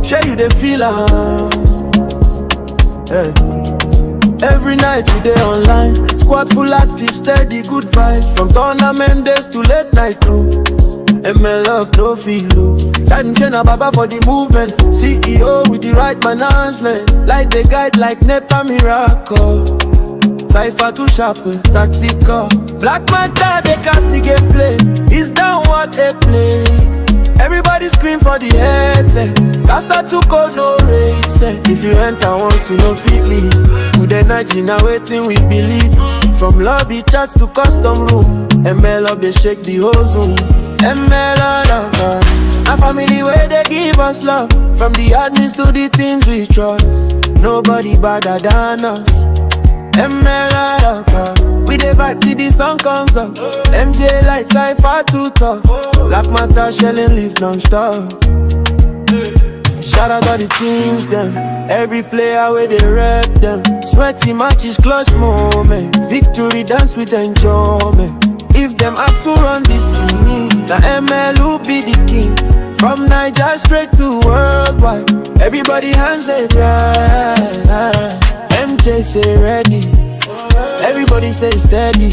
Share you the feel hey. Every night we dey online, squad full active, steady, good vibes. From tournament days to late night crew. ML love, no feel low. Time Chena Baba for the movement. CEO with the right management. Like the guide, like Nepa Miracle. Cypher too sharp, tactical. Black Matchday, they cast the gameplay. It's down what a play. Everybody scream for the headset. Caster too cold, no race. If you enter once, you no fit leave. Good energy, now waiting we believe. From lobby chats to custom room. ML up, they shake the whole zone. ML all over. A family where they give us love. From the admins to the teams we trust. Nobody better than us. ML all over. We dey vibe till the sun comes up. MJ light Cypher too tough. Black Matter shelling leave non-stop. Shout out all the teams them. Every player where they rep them. Sweaty matches, clutch moments. Victory dance with enjoyment. If them ask who run this scene, the ML will be the king. From Niger straight to worldwide. Everybody hands say right. MJ say ready. Everybody say steady.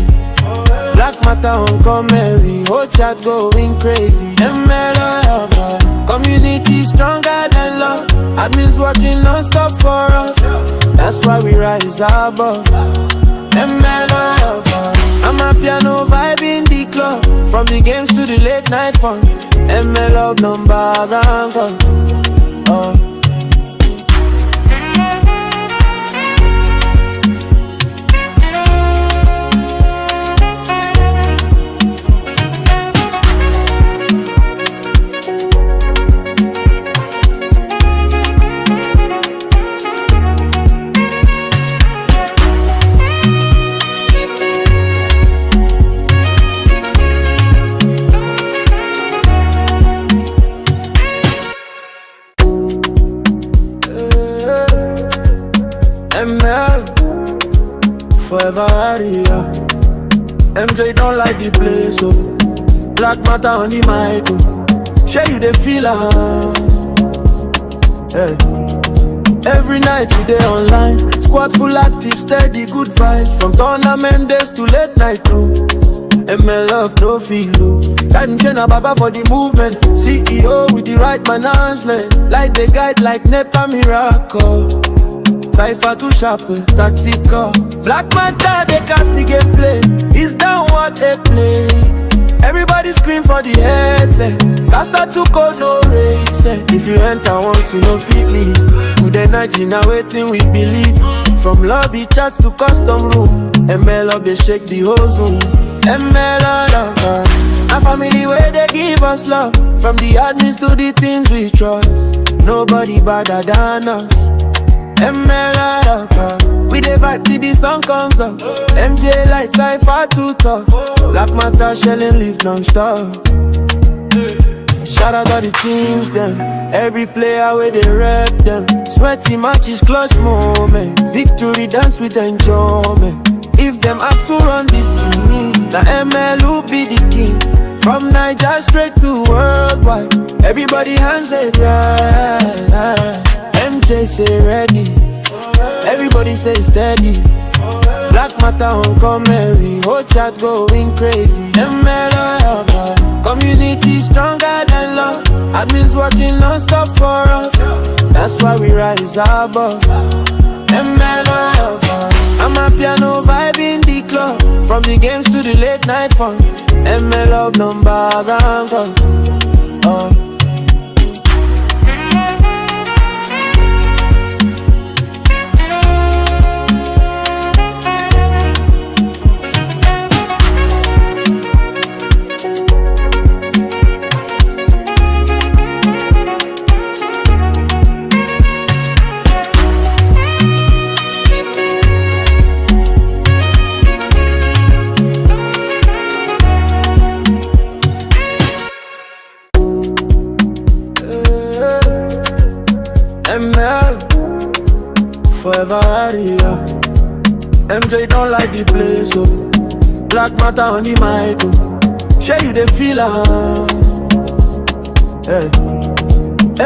Black Matter on commentary. Whole chat going crazy. ML over. Community stronger than love. Admins working non-stop for us. That's why we rise above. ML over. I'm a piano vibe in the club. From the games to the late night fun. ML up number one. ML forever area. MJ don't like the place, so Black Matter on the mic, oh. Share you the feel hey. Every night we dey online, squad full active, steady, good vibes. From tournament days to late night crew. ML love, no feel low. Time Chena Baba for the movement. CEO with the right management. Like the guide, like Nepa Miracle. Cypher too sharp, tactical. Black Matter, they cast the gameplay. It's down what a play. Everybody scream for the headset. Caster too cold, no race. If you enter once, you no fit leave. Good energy, now waiting we believe. From lobby chats to custom room. ML up, they shake the whole zone. ML all over. A family where they give us love. From the admins to the teams we trust. Nobody better than us. ML all over. We dey vibe till the sun comes up. MJ light Cypher too tough. Black Matter shelling leave non-stop. Shout out all the teams them. Every player where they rep them. Sweaty matches, clutch moments. Victory dance with enjoyment. If them ask who run this scene, the ML will be the king. From Niger straight to worldwide. Everybody hands say right. MJ say ready. Everybody say steady. Black Matter on commentary. Whole chat going crazy. ML over. Community stronger than love. Admins working non-stop for us. That's why we rise above. ML over. I'm a piano vibe in the club. From the games to the late night fun. ML up number one. ML forever area. MJ don't like the place, so Black Matter on the mic, oh. Share you the feel hey.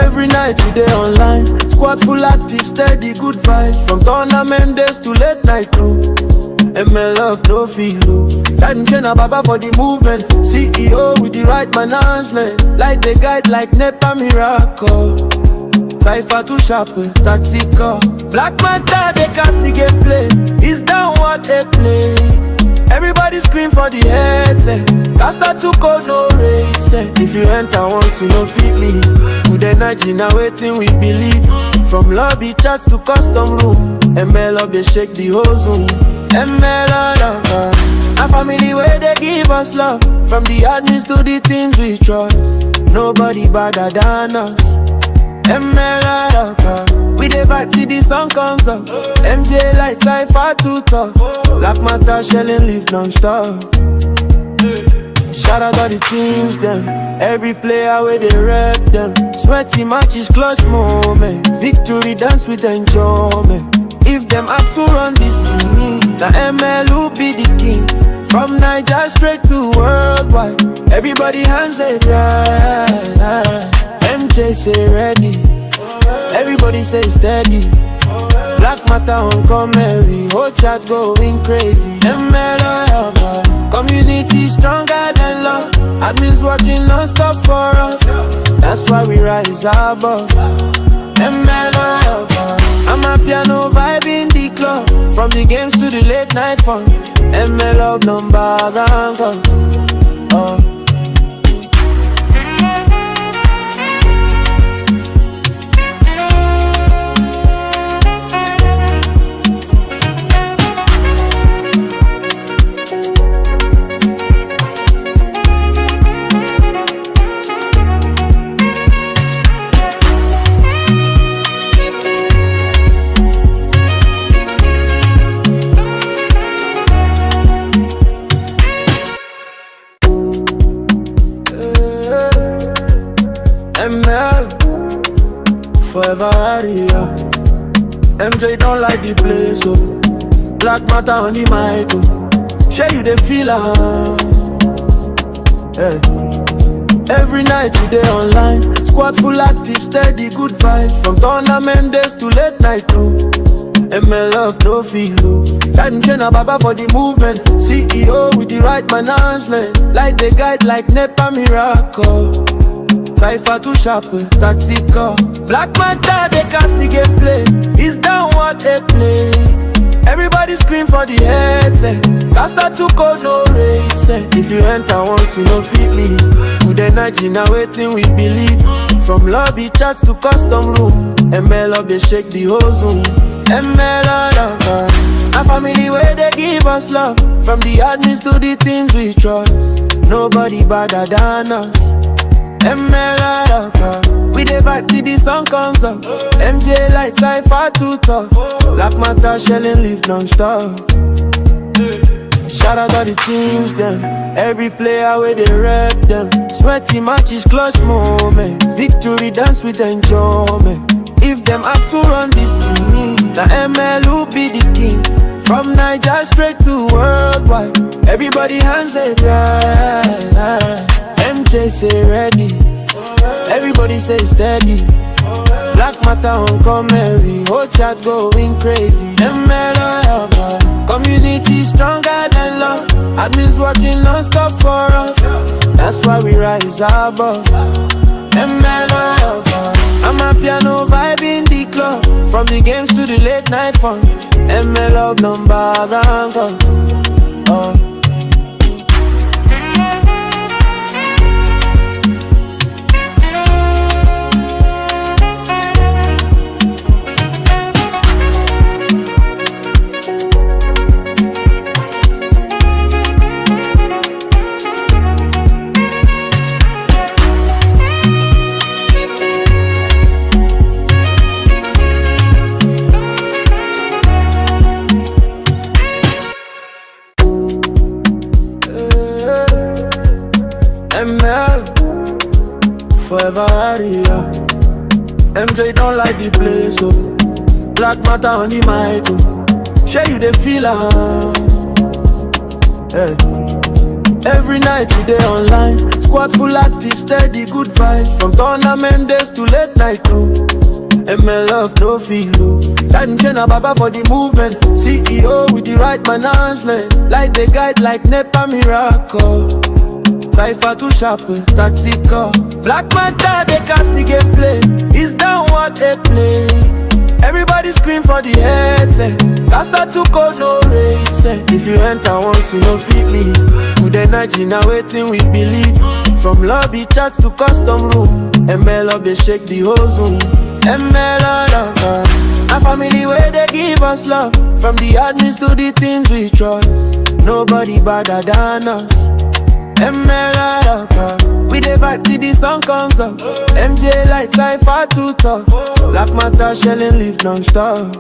Every night we dey online, squad full active, steady good vibe. From tournament days to late night crew. ML love no feel low. Attention Baba for the movement. CEO with the right management. Like the guide like Nepa miracle. Cypher too sharp, tactical. Black Matchday, they cast the gameplay. It's down what they play. Everybody scream for the headset. Caster too cold, no race. If you enter once, you no fit leave. Good energy, now waiting we believe. From lobby chats to custom room. ML up, they shake the whole zone. ML all a family where they give us love. From the admins to the teams we trust. Nobody better than us. ML all we dey vibe till the sun comes up. MJ like Cypher too tough. Black Matter shelling leave non-stop. Shout out all the teams them. Every player where they rep them. Sweaty matches, clutch moments. Victory dance with enjoyment. If them ask who run this scene, the ML who be the king. From Niger straight to worldwide. Everybody hands it right. MJ say ready. Everybody say steady. Black Matter on commentary. Whole chat going crazy. ML all community stronger than love. Admins working non-stop for us. That's why we rise above. ML all I'm a piano vibe in the club. From the games to the late night fun. ML up number one. ML forever area. MJ don't like the place, so Black Matter on the mic, oh. Share you the feel hey. Every night we dey online, squad full active, steady good vibe. From tournament days to late night crew. ML love no feel low. Attention Baba for the movement. CEO with the right management. Like the guide like Nepa miracle. Cypher too sharp, tactical. Black Matter, they cast the gameplay. It's down what they play. Everybody scream for the headset. Caster too cold, no race. If you enter once, you no fit leave. Good energy, now waiting we believe. From lobby chats to custom room. ML up, they shake the whole zone. ML all a family where they give us love. From the admins to the teams we trust. Nobody better than us. ML all we dey vibe till the sun comes up. MJ like Cypher too tough. Black Matter shelling leave non-stop. Shout out all the teams them. Every player where they rep them. Sweaty matches, clutch moments. Victory dance with enjoyment. If them ask who run this scene, the ML who be the king. From Niger straight to worldwide. Everybody hands it right. MJ say ready. Everybody say steady. Black Matter on commentary. Whole chat going crazy. ML all community stronger than love. Admins working non-stop for us. That's why we rise above. ML all I'm a piano vibe in the club. From the games to the late night fun. ML up number one. ML forever area. MJ don't like the place, so Black Matter on the mic, oh. Share you the feel hey. Every night we dey online, squad full active, steady good vibe. From tournament days to late night crew. ML love no feel low. Attention Baba for the movement. CEO with the right management. Like the guide like Nepa miracle. Cypher too sharp, tactical. Black Matchday they cast the gameplay. It's down what they play. Everybody scream for the headset. Caster too cold, no race. If you enter once, you no fit leave. Today night, you now waiting, we believe. From lobby chats to custom room. ML up, they shake the whole zoom. ML up, a family where they give us love. From the admins to the teams we trust. Nobody better than us. ML up, we dey vibe till the sun comes up. MJ light cypher too tough. Black Matter shelling leave non-stop.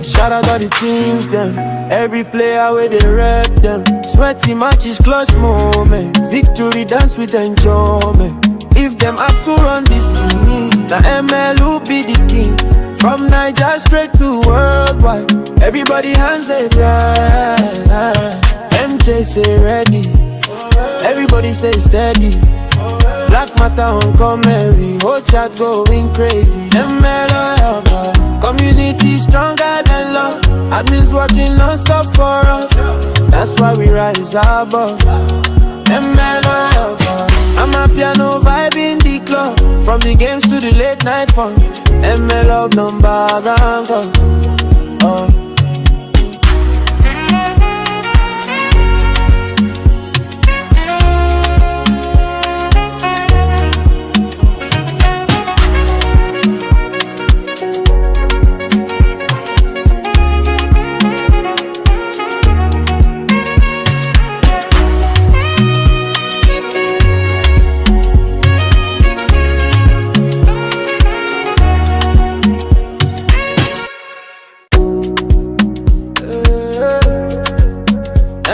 Shout out all the teams them. Every player where they rep them. Sweaty matches, clutch moments. Victory dance with enjoyment. If them ask who run this scene, the ML who be the king. From Niger straight to worldwide. Everybody hands it right. MJ say ready. Everybody say steady. Black Matter on commentary. Whole chat going crazy. ML community stronger than love. Admins working non-stop for us. That's why we rise above. ML I'm a piano vibe in the club. From the games to the late night fun. ML up number one.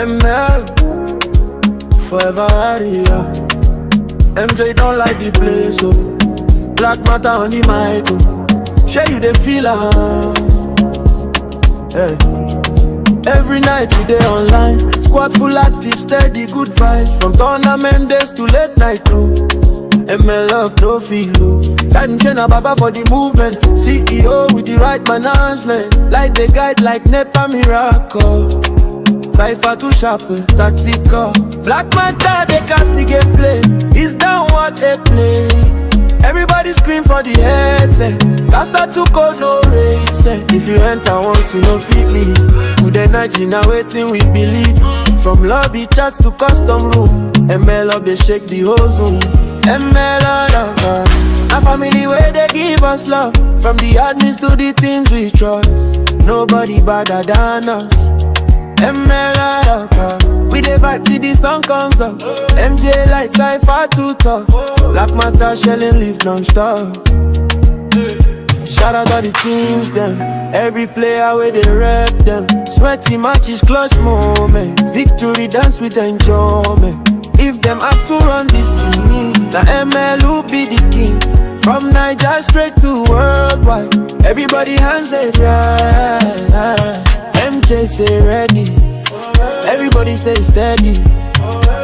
ML forever area. MJ don't like the place, so Black Matter on the mic, oh. Share you the feel hey. Every night we dey online, squad full active, steady good vibe. From tournament days to late night crew. ML love no feel low. Attention Baba for the movement. CEO with the right management. Like the guide like Nepa miracle. Cypher too sharp, tactical. Black Matter they cast the gameplay. It's down what they play. Everybody scream for the headset. Caster too cold, no race. If you enter once, you no fit leave. Today night, you now waiting, we believe. From lobby chats to custom room. ML up, they shake the whole zoom. ML up, a family where they give us love. From the admins to the teams we trust. Nobody better than us. ML up, we dey vibe till the sun comes up. MJ light cypher too tough. Black Matter shelling leave non-stop. Shout out all the teams them. Every player where they rep them. Sweaty matches, clutch moments. Victory dance with enjoyment. If them ask who run this scene, the ML who be the king. From Niger straight to worldwide. Everybody hands it right. MJ say ready. Everybody say steady.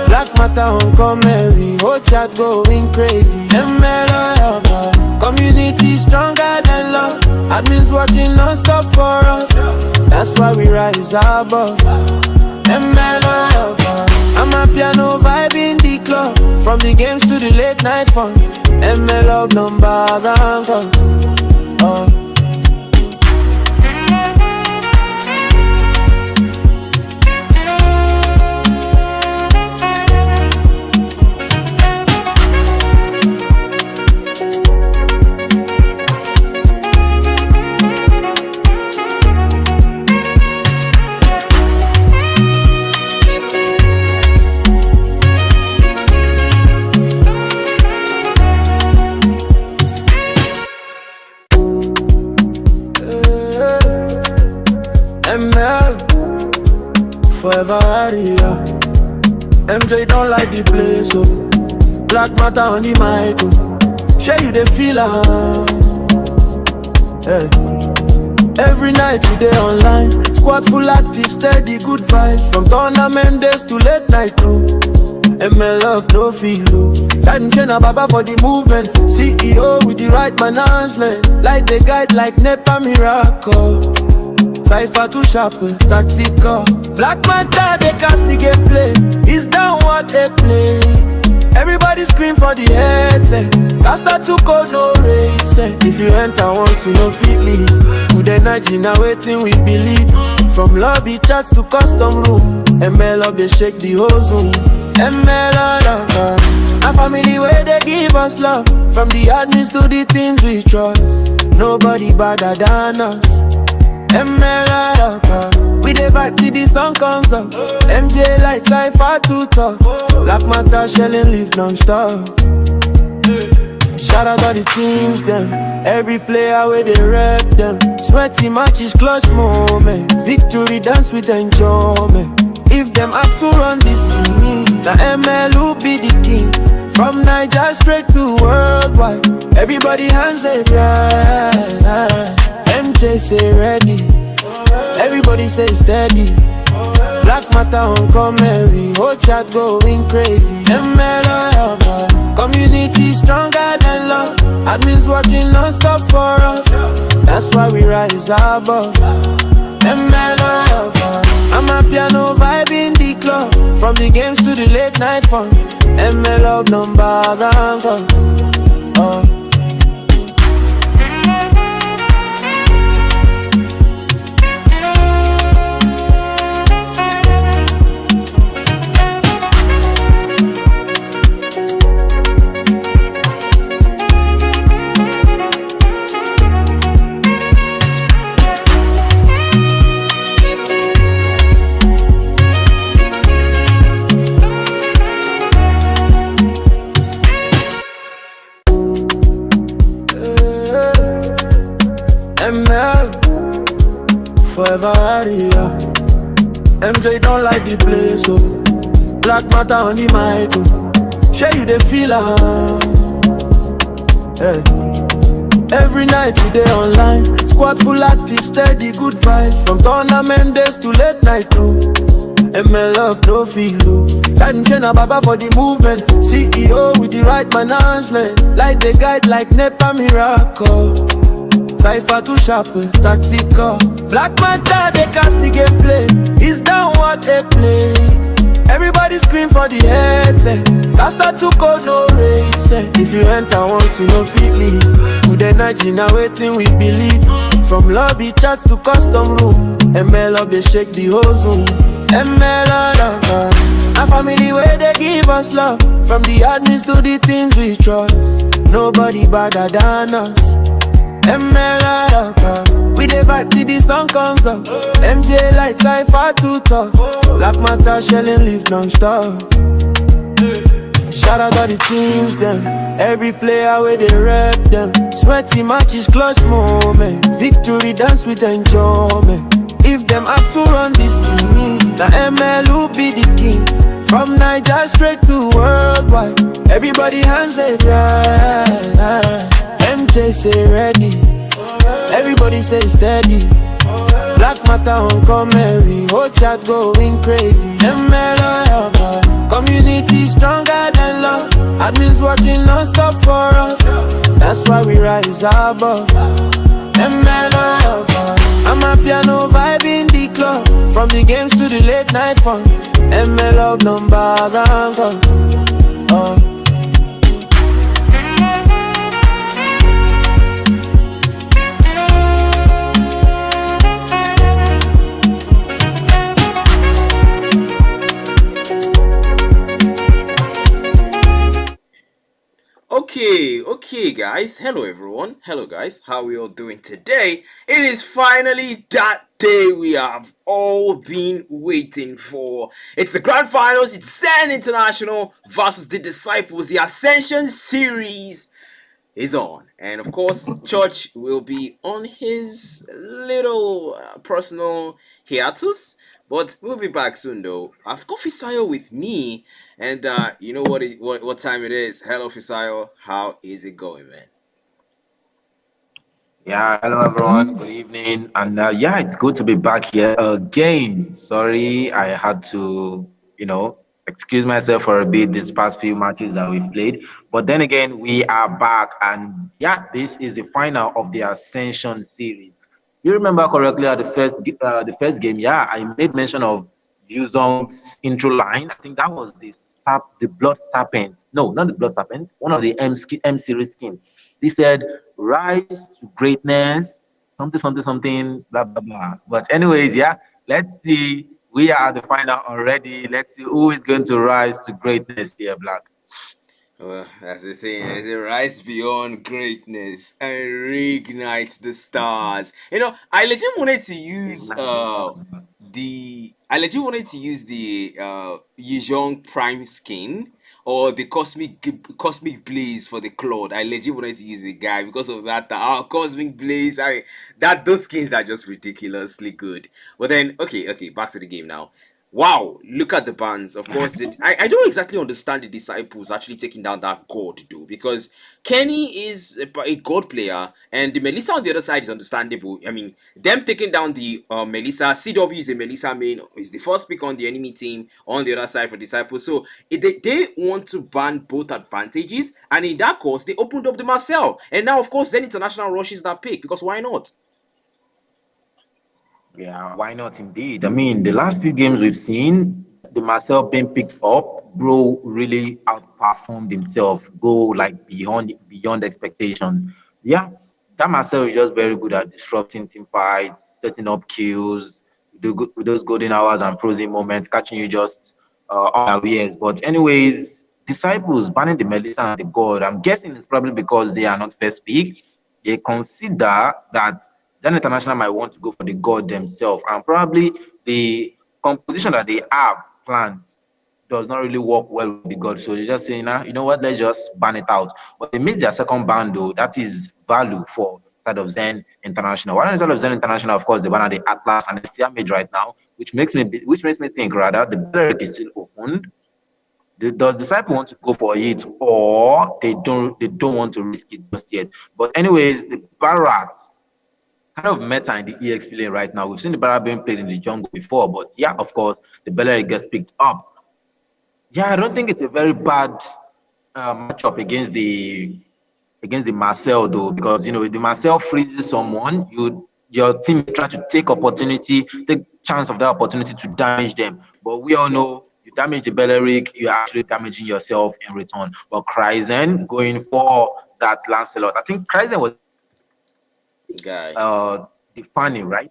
Black Matter on commentary. Whole chat going crazy. ML community stronger than love. Admins working non-stop for us. That's why we rise above. ML I'm a piano vibe in the club. From the games to the late night fun. ML up number one. ML forever area. MJ don't like the place, so Black Matter on the mic, oh. Share you the feel hey. Every Every night we dey online, squad full active, steady good vibe. From tournament days to late night crew. ML love no feel low. Time chain a baba for the movement. CEO with the right management. Like the guide like Nepa miracle. Cypher too sharp, tactical. Black Manta they cast the gameplay. It's down what they play. Everybody scream for the headset. Caster too cold, no race. If you enter once, you know fit leave. Good energy now waiting we believe. From lobby chats to custom room. ML up they shake the whole zone. ML all over. A family where they give us love. From the admins to the teams we trust. Nobody better than us. ML all over. We dey vibe till the sun comes up. MJ like Cypher too tough. Black Manta shelling leave non-stop. Shout out all the teams them. Every player where they rep them. Sweaty matches, clutch moments. Victory dance with enjoyment. If them ask who run this scene, the ML who be the king. From Niger straight to worldwide. Everybody hands it right. MJ say ready. Everybody say steady. Black Manta on commentary. Whole chat going crazy. ML over. Community stronger than love. Admins working non-stop for us. That's why we rise above. ML over. I'm a piano vibe in the club. From the games to the late night fun. ML up number one. ML forever area. MJ don't like the place, so Black Manta on the mic, oh. Share you the feel hey. Every night we dey online, squad full active, steady good vibe. From tournament days to late night crew. ML love no feel low. Time chain a baba for the movement. CEO with the right management. Like the guide like Nepa miracle. Cypher too sharp, tactical. Black Manta they cast the gameplay. It's down what they play. Everybody scream for the headset. Caster too cold, no race. If you enter once, you know fit leave. Good energy now waiting we believe. From lobby chats to custom room. ML up they shake the whole zone. ML all over. A family where they give us love. From the admins to the teams we trust. Nobody better than us. ML all over. We dey vibe till the sun comes up. MJ like Cypher too tough. Black Manta shelling leave non-stop. Shout out all the teams them. Every player where they rep them. Sweaty matches, clutch moments. Victory dance with enjoyment. If them ask who run this scene, the ML who be the king. From Niger straight to worldwide. Everybody hands it right. MJ say ready. Everybody say steady. Black Manta on commentary. Whole chat going crazy. ML over. Community stronger than love. Admins working non-stop for us. That's why we rise above. ML over. I'm a piano vibe in the club. From the games to the late night fun. ML up number one. Okay, guys. Hello, everyone. Hello, guys. How we all doing today? It is finally that day we have all been waiting for. It's the grand finals. It's Zen International versus the Disciples. The Ascension series is on, and of course, Church will be on his little personal hiatus. But we'll be back soon, though. I've got Fisayo with me, and you know what time it is. Hello, Fisayo. How is it going, man? Yeah, hello everyone. Good evening. And yeah, it's good to be back here again. Sorry, I had to, excuse myself for a bit these past few matches that we've played. But then again, we are back, and yeah, this is the final of the Ascension series. You remember correctly at the first game? Yeah, I made mention of Yuzong's intro line. I think that was the Blood Serpent. No, not the Blood Serpent. One of the M series skin. He said, "Rise to greatness." Something, something, something. Blah blah blah. But anyways, yeah. Let's see. We are at the final already. Let's see who is going to rise to greatness here, Black. Well, that's the thing. It's a rise beyond greatness and reignite the stars. I legit wanted to use Ignite the stars. the Yijong Prime skin or the cosmic blaze for the Claude. I legit wanted to use the guy because of that. Cosmic blaze. Those skins are just ridiculously good. But then, okay, back to the game now. Wow, look at the bands. Of course, I don't exactly understand the disciples actually taking down that god though, because Kenny is a god player, and the Melissa on the other side is understandable. I mean, them taking down the Melissa, CW is a Melissa main, is the first pick on the enemy team on the other side for disciples. So they want to ban both advantages, and in that course, they opened up the Marcel, and now of course, then International rushes that pick because why not? Yeah, why not indeed? I mean, the last few games we've seen, the Marcel being picked up, bro really outperformed himself, go like beyond expectations. Yeah, that Marcel is just very good at disrupting team fights, setting up kills, with those golden hours and frozen moments, catching you just unawares. But anyways, disciples banning the Melissa and the God. I'm guessing it's probably because they are not first pick. They consider that Zen International might want to go for the God themselves, and probably the composition that they have planned does not really work well with the God. So they just say, nah, you know what, let's just ban it out. But they missed their second ban though. That is value for side of Zen International. One side of Zen International, of course, the banner the Atlas and STR made right now, which makes me think rather the Beleric is still opened. Does disciple want to go for it, or they don't want to risk it just yet? But anyways, the Barat kind of meta in the EXP lane right now. We've seen the Barat being played in the jungle before, but yeah, of course, the Beleric gets picked up. Yeah, I don't think it's a very bad matchup against the Marcel though, because if the Marcel freezes someone, your team try to take chance of that opportunity to damage them. But we all know you damage the Beleric, you're actually damaging yourself in return. But Kryzen going for that Lancelot. I think Kryzen was Guy. the funny, right?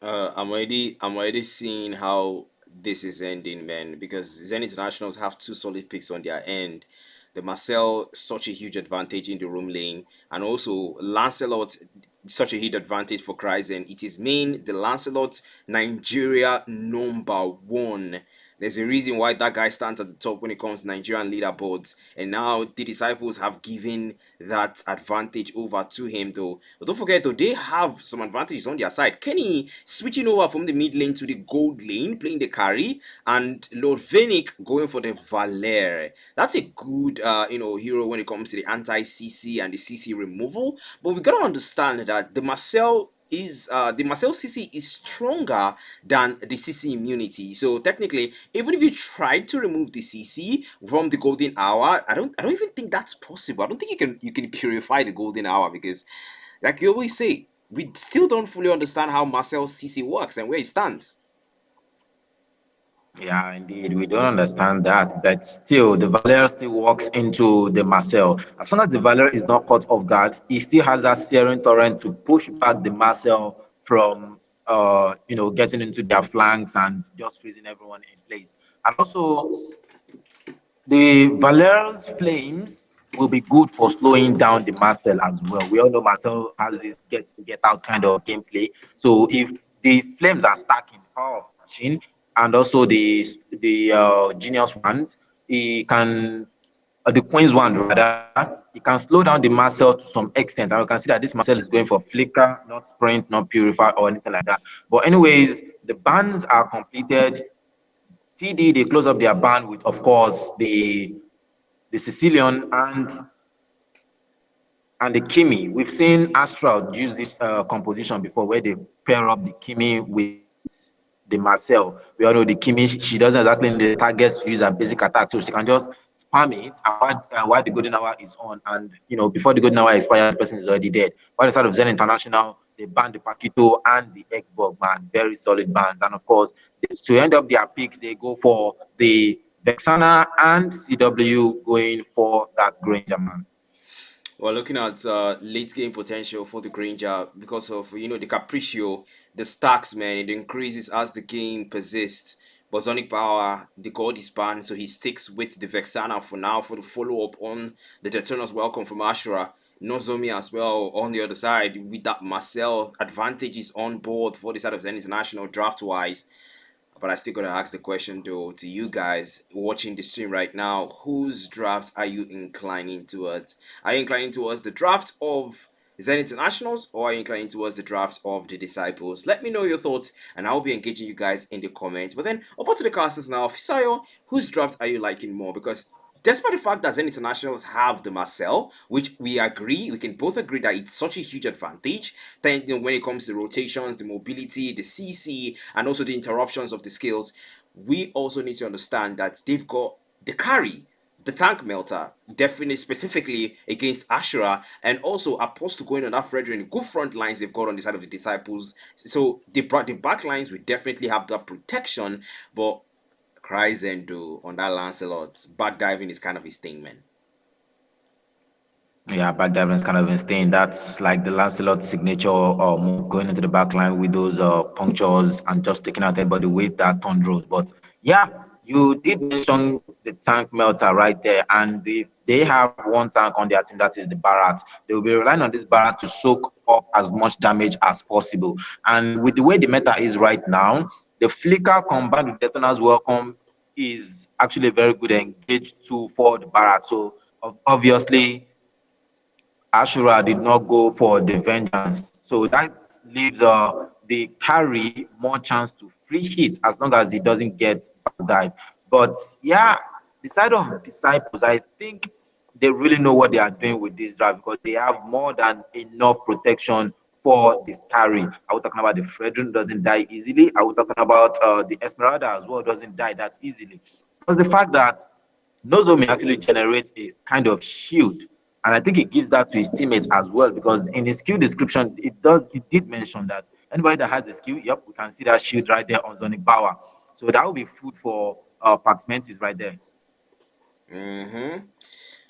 I'm already seeing how this is ending, man. Because Zen Internationals have two solid picks on their end. The Marcel such a huge advantage in the room lane, and also Lancelot such a huge advantage for Kryzen. It is main the Lancelot Nigeria #1. There's a reason why that guy stands at the top when it comes to Nigerian leaderboards, and now the disciples have given that advantage over to him, though. But don't forget, though, they have some advantages on their side. Kenny switching over from the mid lane to the gold lane, playing the carry, and Lord Venick going for the Valer. That's a good, hero when it comes to the anti CC and the CC removal. But we gotta understand that the Marcel CC is stronger than the CC immunity. So technically, even if you tried to remove the CC from the golden hour, I don't even think that's possible. I don't think you can purify the golden hour because, like you always say, we still don't fully understand how Marcel's CC works and where it stands. Yeah, indeed. We don't understand that, but still, the Valer still walks into the Marcel. As long as the Valer is not caught off guard, he still has that searing torrent to push back the Marcel from, getting into their flanks and just freezing everyone in place. And also, the Valerian's flames will be good for slowing down the Marcel as well. We all know Marcel has this get out kind of gameplay. So if the flames are stacking, the power of machine, and also the genius ones, he can the Queen's one rather, he can slow down the Marcel to some extent. And we can see that this Marcel is going for flicker, not sprint, not purify or anything like that. But anyways, the bans are completed. TD they close up their ban with, of course, the Sicilian, and and the Kimi. We've seen Astral use this composition before, where they pair up the Kimi with the Marcel. We all know the Kimi. She doesn't exactly need the targets to use her basic attack, so she can just spam it. And while the golden hour is on, and before the golden hour expires, the person is already dead. By the side of Zen International, they banned the Paquito and the Xbox, man, very solid bands. And of course, to end up their picks, they go for the Vexana and CW going for that Granger, man. We're looking at late game potential for the Granger because of the Capriccio, the stacks, man. It increases as the game persists. Bosonic Power, the god is banned, so he sticks with the Vexana for now for the follow up on the Deternos Welcome from Ashura. Nozomi as well on the other side with that Marcel advantages on board for the side of Zen International draft wise. But I still gotta ask the question though to you guys watching the stream right now: whose drafts are you inclining towards? Are you inclining towards the draft of Zen Internationals, or are you inclining towards the draft of the Disciples? Let me know your thoughts, and I'll be engaging you guys in the comments. But then over to the casters now. Fisayo, whose draft are you liking more? Because despite the fact that Zen Internationals have the Marcel, which we can both agree that it's such a huge advantage. Then when it comes to the rotations, the mobility, the CC, and also the interruptions of the skills, we also need to understand that they've got the carry, the tank melter, definitely specifically against Ashura, and also opposed to going on that Frederick, good front lines they've got on the side of the Disciples. So the back lines will definitely have that protection, but Cryzendo on that Lancelot. Backdiving is kind of his thing, man. Yeah, backdiving is kind of insane. That's like the Lancelot signature move, going into the back line with those punctures and just taking out everybody with that thunders. But yeah, you did mention the tank melter right there. And if they have one tank on their team, that is the Barat, they will be relying on this Barat to soak up as much damage as possible. And with the way the meta is right now, the Flicker combined with Detona's Welcome is actually a very good engage tool for the Barat. So obviously, Ashura did not go for the vengeance. So that leaves the carry more chance to free hit as long as he doesn't get back dive. But yeah, the side of disciples, I think they really know what they are doing with this draft because they have more than enough protection for this carry. I was talking about the Fredrin doesn't die easily. I was talking about the Esmeralda as well doesn't die that easily. Because the fact that Nozomi actually generates a kind of shield, and I think he gives that to his teammates as well because in his skill description, it did mention that anybody that has the skill, yep, we can see that shield right there on Zonic Power. So that will be food for Pax Mentis right there. Mm-hmm.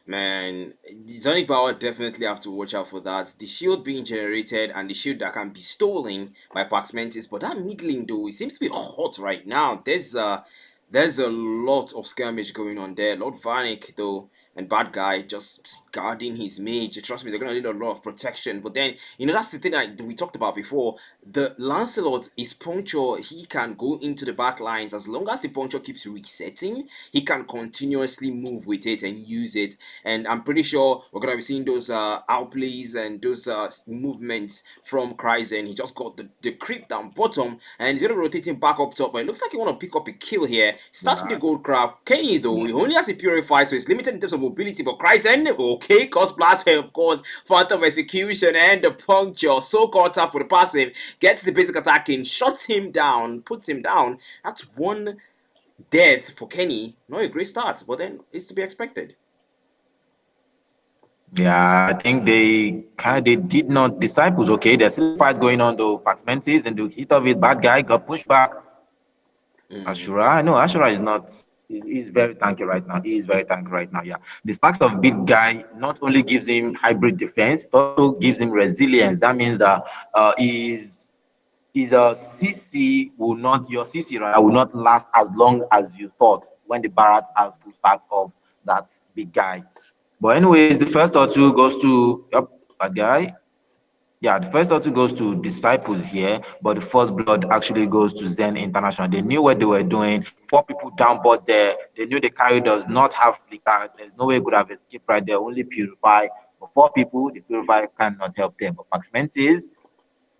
Man, the Sonic Power definitely have to watch out for that. The shield being generated and the shield that can be stolen by Pax Mentis, but that mid lane though, it seems to be hot right now. There's a lot of skirmish going on there. Lord Vanek though and Bad Guy just guarding his mage. Trust me, they're gonna need a lot of protection. But then that's the thing that we talked about before. The Lancelot is puncture. He can go into the back lines as long as the puncture keeps resetting. He can continuously move with it and use it. And I'm pretty sure we're gonna be seeing those outplays and those movements from Kryzen. He just got the creep down bottom and he's gonna rotate him back up top. But it looks like he wanna pick up a kill here. Starts with the Yeah. gold crab. Kenny though, he only has a purify, so it's limited in terms of mobility. But Kryzen, okay, cost blast of course, phantom execution and the puncture. So caught up for the passive, gets the basic attack in, shuts him down, puts him down. That's one death for Kenny. Not a great start, but then it's to be expected. Yeah, I think they did not disciples. Okay, there's still a fight going on though. Pax Mentis and the hit of it, bad guy got pushed back. Mm. Ashura, no, Ashura is not. He's very tanky right now. He is very tanky right now. Yeah, the stacks of big guy not only gives him hybrid defense, it also gives him resilience. That means that his CC will not your CC right will not last as long as you thought when the Barrett has full stacks of that big guy. But anyways, the first or two goes to yep, that guy. Yeah, the first tattoo goes to disciples here, but the first blood actually goes to Zen International. They knew what they were doing. Four people down board there. They knew the carry does not have flicker. There's no way it could have escaped right there, only purify. But four people, the purify cannot help them. But Pax Mentis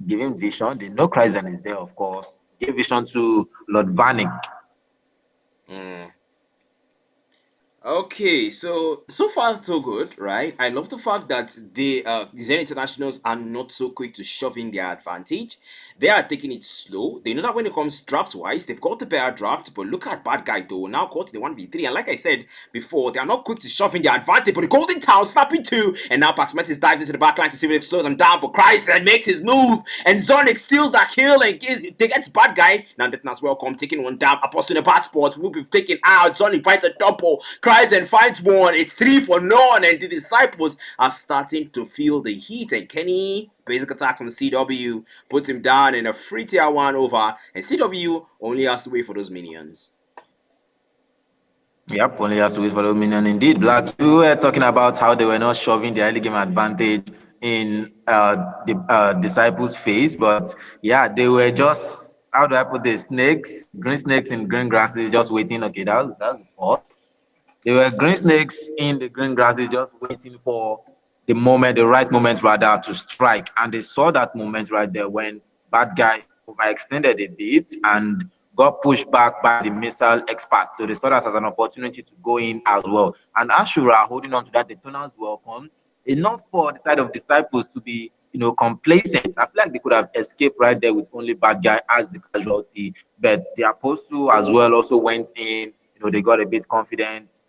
giving vision. They know Kryzen is there, of course. Give vision to Lord Vanek. Mm. Okay, so far so good, right? I love the fact that the Zen internationals are not so quick to shove in their advantage. They are taking it slow. They know that when it comes draft wise, they've got the better draft. But look at bad guy though, now caught the 1v3, and like I said before, they are not quick to shove in their advantage. But the Golden Town snapping two, and now Paxmetis dives into the backline to see if they slow them down. But Krysen makes his move, and Zonic steals that kill and gets bad guy. Now Detnas welcome, taking one down. Apostle in the bad spot will be taken out. Zonic finds a double. Krysen finds one. It's 3 for none, and the disciples are starting to feel the heat. And Kenny, basic attack from CW, puts him down in a free tier 1 over, and CW only has to wait for those minions. Yep, only has to wait for the minion. Indeed, Black, you were talking about how they were not shoving the early game advantage in the disciples' face, but yeah, they were just, how do I put this, green snakes in green grasses, just waiting. Okay, that's the pause. They were green snakes in the green grasses, just waiting for the moment, the right moment rather, to strike. And they saw that moment right there when bad guy overextended a bit and got pushed back by the missile expert. So they saw that as an opportunity to go in as well. And Ashura holding on to that Daytona's welcome, enough for the side of disciples to be, complacent. I feel like they could have escaped right there with only bad guy as the casualty, but the apostle as well also went in. They got a bit confident.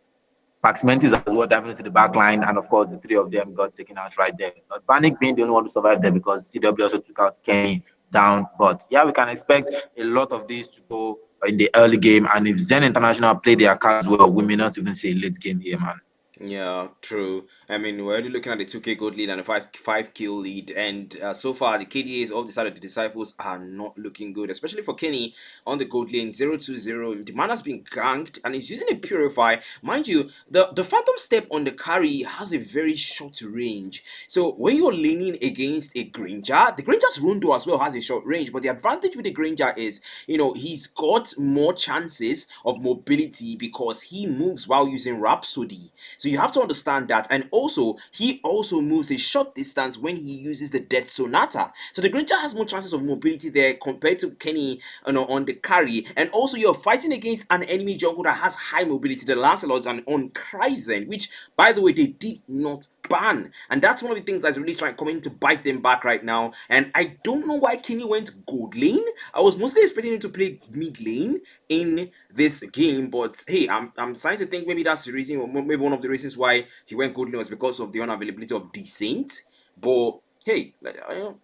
Max Mentis as well diving into the back line, and of course the three of them got taken out right there. But Banik being the only one to survive there because CW also took out Kenny down. But yeah, we can expect a lot of these to go in the early game, and if Zen International play their cards well, we may not even see a late game here, man. Yeah, true. I mean, we're already looking at the 2K gold lead and a 5 kill lead, and so far the KDAs of the side of the disciples are not looking good, especially for Kenny on the gold lane 0-2-0. The man has been ganked and he's using a purify. Mind you, the phantom step on the carry has a very short range. So when you're leaning against a Granger, the Granger's Rondo as well has a short range, but the advantage with the Granger is, he's got more chances of mobility because he moves while using Rhapsody. So you have to understand that. And also, he also moves a short distance when he uses the Death Sonata. So the Granger has more chances of mobility there compared to Kenny, on the carry. And also, you're fighting against an enemy jungle that has high mobility, the Lancelot and on Kryzen, which, by the way, they did not ban. And that's one of the things that's really trying coming to bite them back right now. And I don't know why Kenny went gold lane. I was mostly expecting him to play mid lane in this game, but hey, I'm starting to think maybe that's the reason, or maybe one of the reasons why he went gold lane was because of the unavailability of Descent. But hey,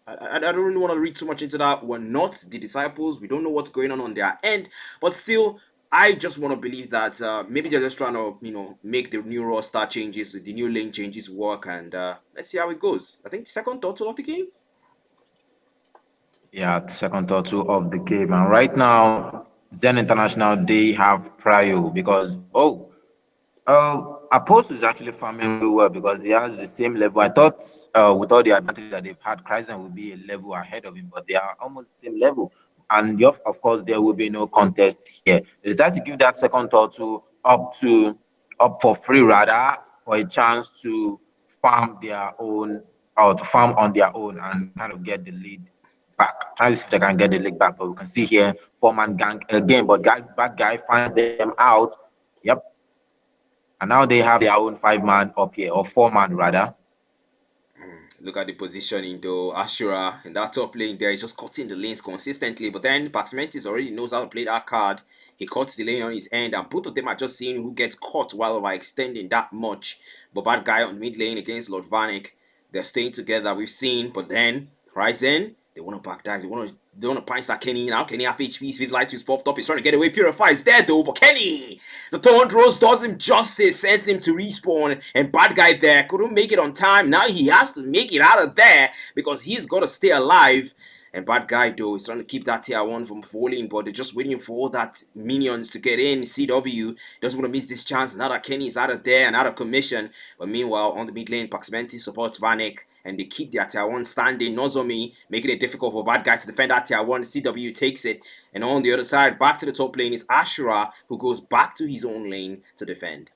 I don't really want to read too much into that. We're not the disciples. We don't know what's going on their end, but still, I just want to believe that maybe they're just trying to, make the new roster changes, the new lane changes work, and let's see how it goes. I think second total of the game. Yeah, second or two of the game. And right now, Zen International, they have Prio because, Apostle is actually farming really well because he has the same level. I thought with all the advantage that they've had, Kryzen would be a level ahead of him, but they are almost the same level. And of course, there will be no contest here. They decided to give that second or two up for free rather for a chance to farm their own or to farm on their own and kind of get the lead back. Trying to see if they can get the league back, but we can see here four-man gang again, but bad guy finds them out. Yep. And now they have their own five-man up here, or four-man rather. Look at the positioning though. Ashura in that top lane there is just cutting the lanes consistently. But then Paxmentis already knows how to play that card. He cuts the lane on his end, and both of them are just seeing who gets caught while overextending that much. But bad guy on mid lane against Lord Vanek. They're staying together, we've seen, but then Ryzen, they want to back dive. They want to pinch at Kenny now. Kenny half HP, speed light who's popped up. He's trying to get away. Purify is there though, but Kenny, the Thornrose does him justice, sends him to respawn, and bad guy there couldn't make it on time. Now he has to make it out of there because he's got to stay alive. And bad guy though is trying to keep that tier 1 from falling, but they're just waiting for all that minions to get in. CW doesn't want to miss this chance now that Kenny is out of there and out of commission. But meanwhile, on the mid lane, Paxmenti supports Vanek, and they keep their tier 1 standing. Nozomi making it difficult for bad guy to defend that tier 1. CW takes it, and on the other side, back to the top lane is Ashura, who goes back to his own lane to defend.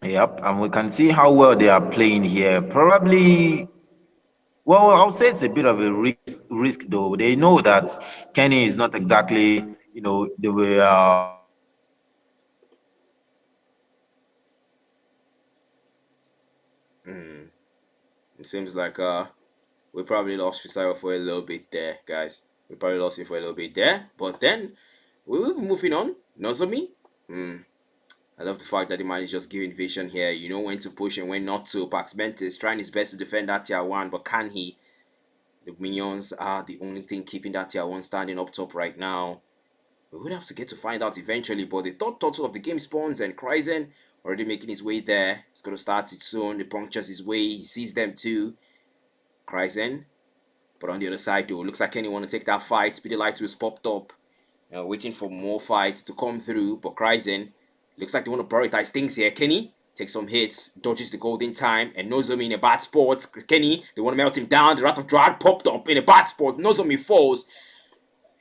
Yep, and we can see how well they are playing here. Probably, well, I would say it's a bit of a risk though. They know that Kenny is not exactly, the way It seems like we probably lost Fisayo for a little bit there, guys. We probably lost him for a little bit there. But then we will be moving on. Nozomi. Hmm. I love the fact that the man is just giving vision here. You know when to push and when not to. Pax Mentis trying his best to defend that tier 1, but can he? The minions are the only thing keeping that tier 1 standing up top right now. We would have to get to find out eventually, but the third turtle of the game spawns and Kryzen already making his way there. He's going to start it soon. The punctures his way. He sees them too. Kryzen. But on the other side, though, looks like Kenny want to take that fight. Speedy Light was popped up. Waiting for more fights to come through. But Kryzen looks like they want to prioritize things here. Kenny takes some hits, dodges the golden time, and Nozomi in a bad spot. Kenny, they want to melt him down. The Wrath of Dryad popped up in a bad spot. Nozomi falls.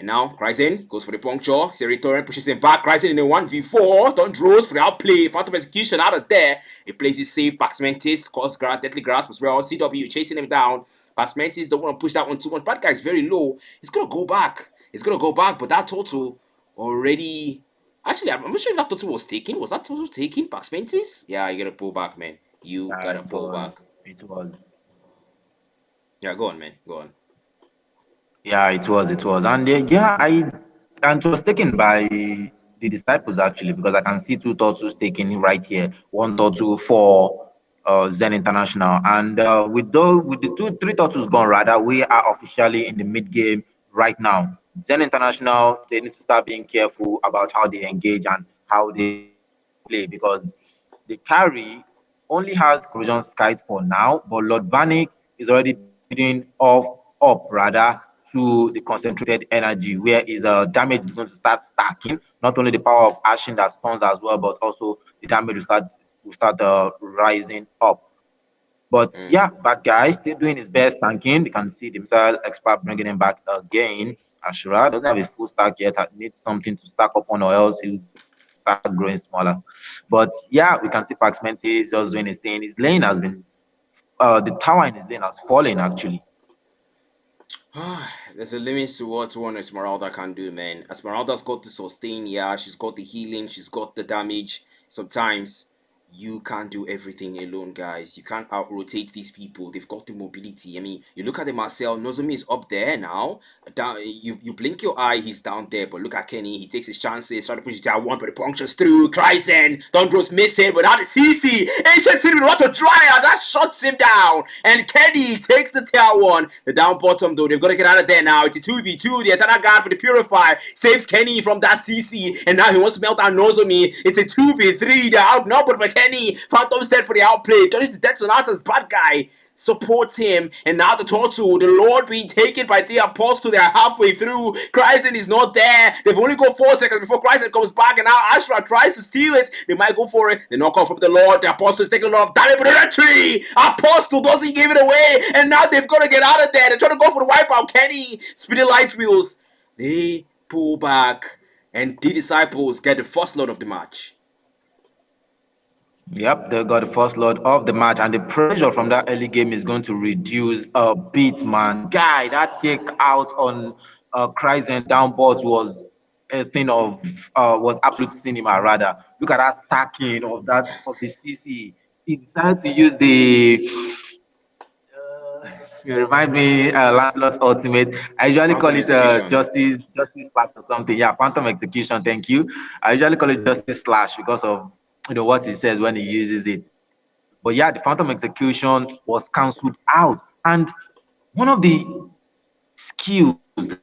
And now Kryzen goes for the puncture. Seri Torrent pushes him back. Kryzen in a 1v4. Thundros for the outplay. Phantom Execution out of there. He plays it safe. Pax Mentis calls Deadly Grasp as well. CW chasing him down. Pax Mentis don't want to push that one too much. Bad guy is very low. He's going to go back. But that total already... Actually, I'm not sure if that total was taken. Was that total taken? Pax Mentis? Yeah, you got to pull back, man. You got to pull back. It was. Yeah, go on, man. Go on. Yeah, it was. And and it was taken by the disciples actually, because I can see two turtles taken right here. One turtle for Zen International, and with the three turtles gone, rather, we are officially in the mid game right now. Zen International, they need to start being careful about how they engage and how they play, because the carry only has corrosion skies for now, but Lord Vanek is already building up rather to the concentrated energy, where his damage is going to start stacking. Not only the power of Ashen that stuns as well, but also the damage will start rising up. But yeah, bad guy still doing his best tanking. You can see the missile expert bringing him back again. Ashura doesn't have his full stack yet. Needs something to stack up on, or else he'll start growing smaller. But yeah, we can see Pax Mentis just doing his thing. His lane has been the tower in his lane has fallen actually. There's a limit to what one Esmeralda can do, man. Esmeralda's got the sustain, yeah, she's got the healing, she's got the damage. Sometimes you can't do everything alone, guys. You can't out rotate these people. They've got the mobility. I mean, you look at the Marcel, Nozomi is up there now. Down, you blink your eye, he's down there. But look at Kenny, he takes his chances, trying to push it down one, but it punctures through. Kryzen, Dondros missing, but now the CC. Ancient City with Water Dryer, that shuts him down. And Kenny takes the tier 1. The down bottom, though, they've got to get out of there now. It's a 2v2. The Eternal Guard for the Purify saves Kenny from that CC. And now he wants to melt down Nozomi. It's a 2v3. They're outnumbered by Kenny. Phantom set for the outplay. Judges the dead Sonata's bad guy. Supports him, and now the turtle, the Lord being taken by the apostle. They're halfway through. Kryzen is not there. They've only got 4 seconds before Kryzen comes back, and now Ashra tries to steal it. They might go for it. They knock off from the Lord. The apostle is taking a lot of damage for the entry. Apostle doesn't give it away, and now they've got to get out of there. They're trying to go for the wipeout. Kenny, Speedy Light Wheels. They pull back, and the disciples get the first load of the match. Yep, they got the first load of the match, and the pressure from that early game is going to reduce a bit, man. Guy, that take out on Kryzen downboards was a thing of was absolute cinema. Rather, look at that stacking of the CC. He decided to use the. You remind me, Lancelot's Ultimate. I usually call it Justice Slash or something. Yeah, Phantom Execution. Thank you. I usually call it Justice Slash because of what he says when he uses it. But yeah, the Phantom Execution was cancelled out, and one of the skills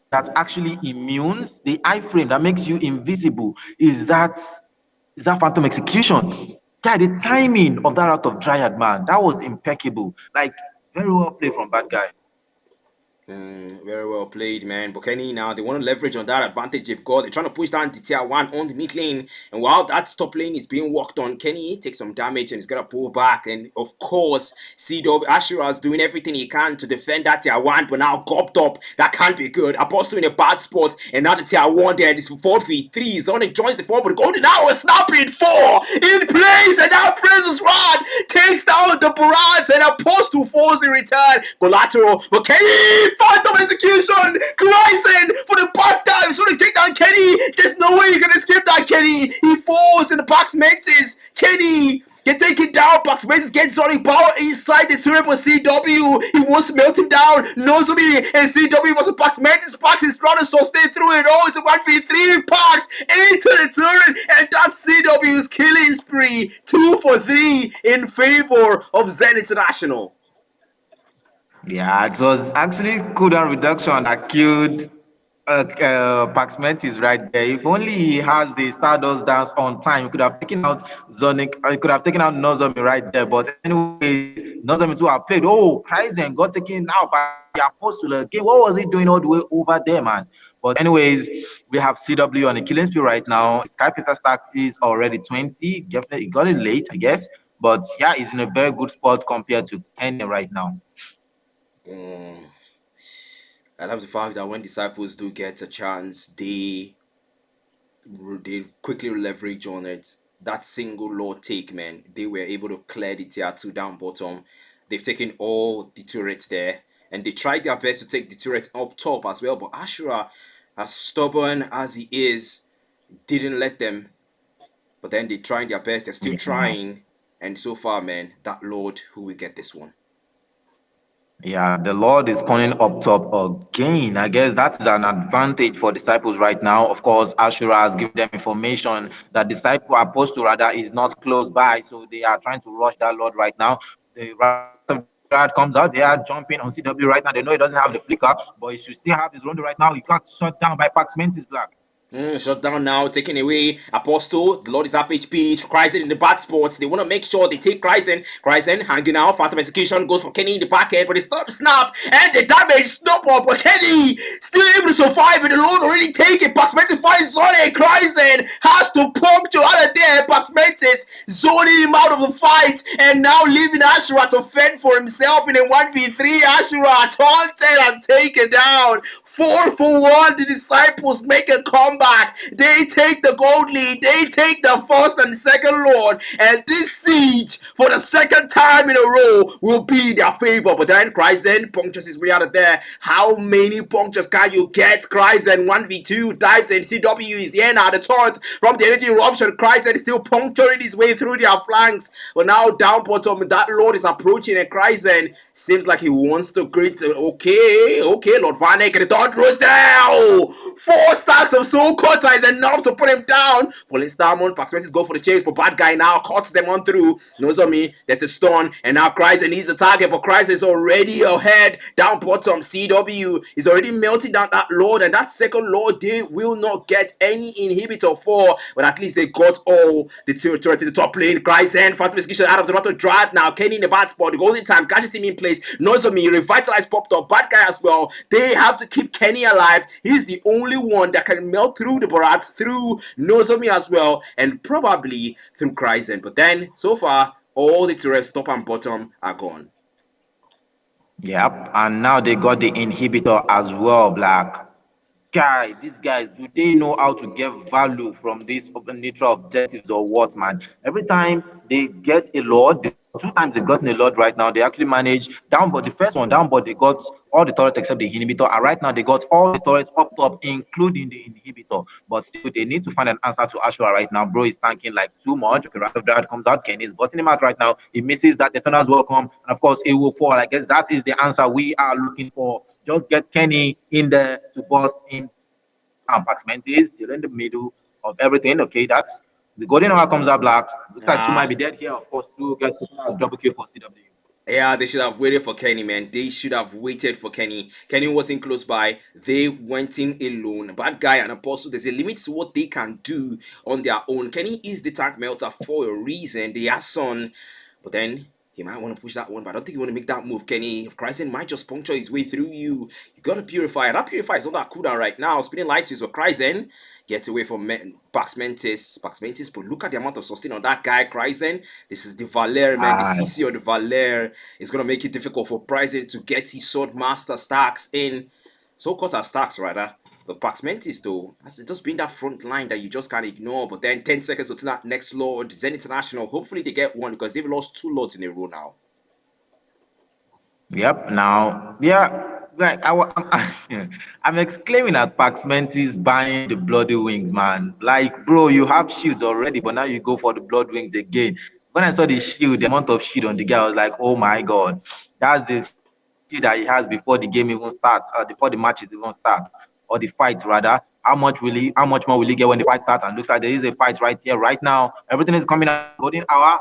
that actually immunes the iframe that makes you invisible is that Phantom Execution. Yeah, the timing of that out of Dryad, man, that was impeccable. Like, very well played from bad guy. Very well played, man. But Kenny now, they want to leverage on that advantage they've got. They're trying to push down the tier 1 on the mid lane. And while that top lane is being worked on, Kenny takes some damage and he's going to pull back. And of course, CW Ashura's doing everything he can to defend that tier 1. But now gobbed up. That can't be good. Apostle in a bad spot. And now the tier 1 there, this 4v3. Zonic joins the 4, but Golden Hour snapping 4 in place. And now Princess Rod takes down the Barats. And Apostle falls in return. Collateral. But Kenny, Phantom Execution, Kryzen for the back dive. He's going to take down Kenny. There's no way you're going to skip that, Kenny. He falls in the Pax Mentis. Kenny Get taken down. Paxmantis gets Sonic power inside the turret for CW. He wants to melt him down. Nozomi and CW was a Paxmantis. Pax is trying to sustain through it all. It's a 1v3. Pax into the turret. And that's CW's killing spree. 2 for 3 in favor of Zen International. Yeah, it was actually cooldown reduction that killed Pax Mantis right there. If only he has the Stardust dance on time, he could have taken out Zonic, he could have taken out Nozomi right there. But anyways, Nozomi too have played. Oh, Kryzen got taken out by the Apostle again. What was he doing all the way over there, man? But anyways, we have CW on the killing spree right now. Sky Pizza stacks is already 20. Definitely got it late, I guess. But yeah, he's in a very good spot compared to Kenny right now. I love the fact that when disciples do get a chance, they quickly leverage on it. That single low take, man, they were able to clear the tier 2 down bottom. They've taken all the turrets there, and they tried their best to take the turret up top as well. But Ashura, as stubborn as he is, didn't let them. But then they tried their best. They're still Yeah. trying, and so far, man, that Lord who will get this one. Yeah, the Lord is coming up top again. I guess that's an advantage for disciples right now. Of course, Ashura has given them information that disciple apostle rather is not close by, so they are trying to rush that Lord right now. The Wrath of God comes out, they are jumping on CW right now. They know he doesn't have the flicker, but he should still have his rondo right now. He got shut down by Pax Mantis Black. Shut down now, taken away. Apostle, the Lord is half HP. Kryzen in the bad spots. They want to make sure they take Kryzen. Kryzen hanging out. Phantom Execution goes for Kenny in the back end, but it's not snap. And the damage stop up. But Kenny still able to survive. And the Lord already taken. Paxmantis finds Sonic. Kryzen has to puncture out of there. Paxmantis zoning him out of the fight. And now leaving Ashura to fend for himself in a 1v3. Ashura taunted and taken down. 4 for 1. The disciples make a comeback. They take the gold lead. They take the first and second Lord. And this siege, for the second time in a row, will be in their favor. But then Kryzen punctures his way out of there. How many punctures can you get? Kryzen 1v2 dives and CW is here now. The taunt from the energy eruption. Kryzen is still puncturing his way through their flanks. But now down bottom, that Lord is approaching, and Kryzen seems like he wants to greet. Okay, Lord Vanek, and the taunt throws down. 4 stacks of soul cutter is enough to put him down. Police Diamond, Paxmantis go for the chase, but bad guy now cuts them on through. Nozomi, there's a stun, and now Kryzen needs the target, but Kryzen is already ahead. Down bottom, CW is already melting down that Lord, and that second Lord, they will not get any inhibitor for, but at least they got all the turret to the top lane. Kryzen, Phantom Execution out of the Roto Drat now. Kenny in the bad spot, the golden time catches him in place. Nozomi, revitalized popped up, bad guy as well. They have to keep Kenny alive. He's the only one that can melt through the Barat, through Nozomi as well, and probably through Kryzen. But then, so far, all the turrets top and bottom are gone. Yep, and now they got the inhibitor as well, Black. These guys, do they know how to get value from these open nature objectives or what, man? Every time they get a Lord, 2 times they've gotten a Lord right now, they actually manage down, but the first one down, but they got all the turrets except the inhibitor, and right now they got all the turrets up top, including the inhibitor. But still, they need to find an answer to Ashura right now. Bro is tanking like too much. Okay, Wrath of Dad comes out, Kenny is busting him out right now. He misses that, the Eternals will come, and of course, it will fall. I guess that is the answer we are looking for. Just get Kenny in there to bust in. Pax Mantis still in the middle of everything. Okay, that's the golden hour comes out Black. Looks like 2 might be dead here. Of course, 2 gets double kill for CW. Yeah, they should have waited for Kenny, man. They should have waited for Kenny. Kenny wasn't close by. They went in alone. Bad guy and Apostle, there's a limit to what they can do on their own. Kenny is the tank melter for a reason. They are son. But then he might want to push that one, but I don't think you want to make that move, Kenny. Kryzen might just puncture his way through you. You got to purify. That purify is on that cooldown right now. Spinning lights is with Kryzen. Get away from Paxmantis, but look at the amount of sustain on that guy, Kryzen. This is the Valer, man. The CC on the Valer is going to make it difficult for Kryzen to get his Sword Master stacks in. So-called stacks, rather. But Paxmantis, though, has just been that front line that you just can't ignore. But then 10 seconds to that next Lord, Zen International. Hopefully they get one because they've lost 2 Lords in a row now. Yep. Now, yeah, like I'm exclaiming at Pax Mantis buying the bloody wings, man. Like, bro, you have shields already, but now you go for the blood wings again. when I saw the shield, the amount of shield on the guy, I was like, oh my god, that's the shield that he has before the game even starts, before the matches even start, or the fights rather. How much more will he get when the fight starts? And looks like there is a fight right here, right now. Everything is coming out. Golden hour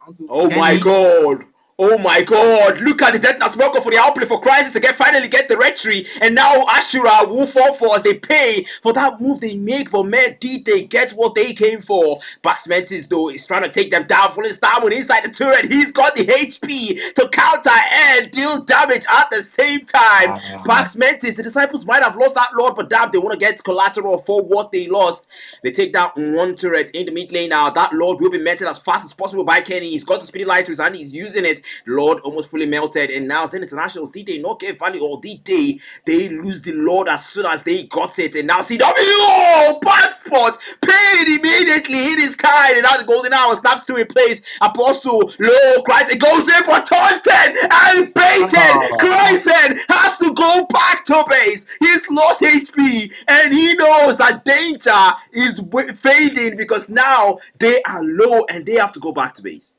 onto Oh my Kenny. god. Oh my god. Look at the death and smoke for the outplay for Christ to finally get the retry. And now Ashura will fall for us. They pay for that move they make. But man, did they get what they came for? Baxmentis though is trying to take them down. Full Starman inside the turret. He's got the HP to counter and deal damage at the same time. Uh, Baxmentis, the disciples might have lost that Lord, but damn, they want to get collateral for what they lost. They take down one turret in the mid lane now. That Lord will be melted as fast as possible by Kenny. He's got the speedy light to his hand. He's using it. Lord almost fully melted. And now Zen Internationals, did they not get value, or did they lose the Lord as soon as they got it? And now CW, oh, bad spot, paid immediately in his kind. And now the golden hour snaps to replace Apostle. Low Christ, it goes in for taunted and baited. oh. Christ has to go back to base. He's lost HP and he knows that danger is fading because now they are low and they have to go back to base.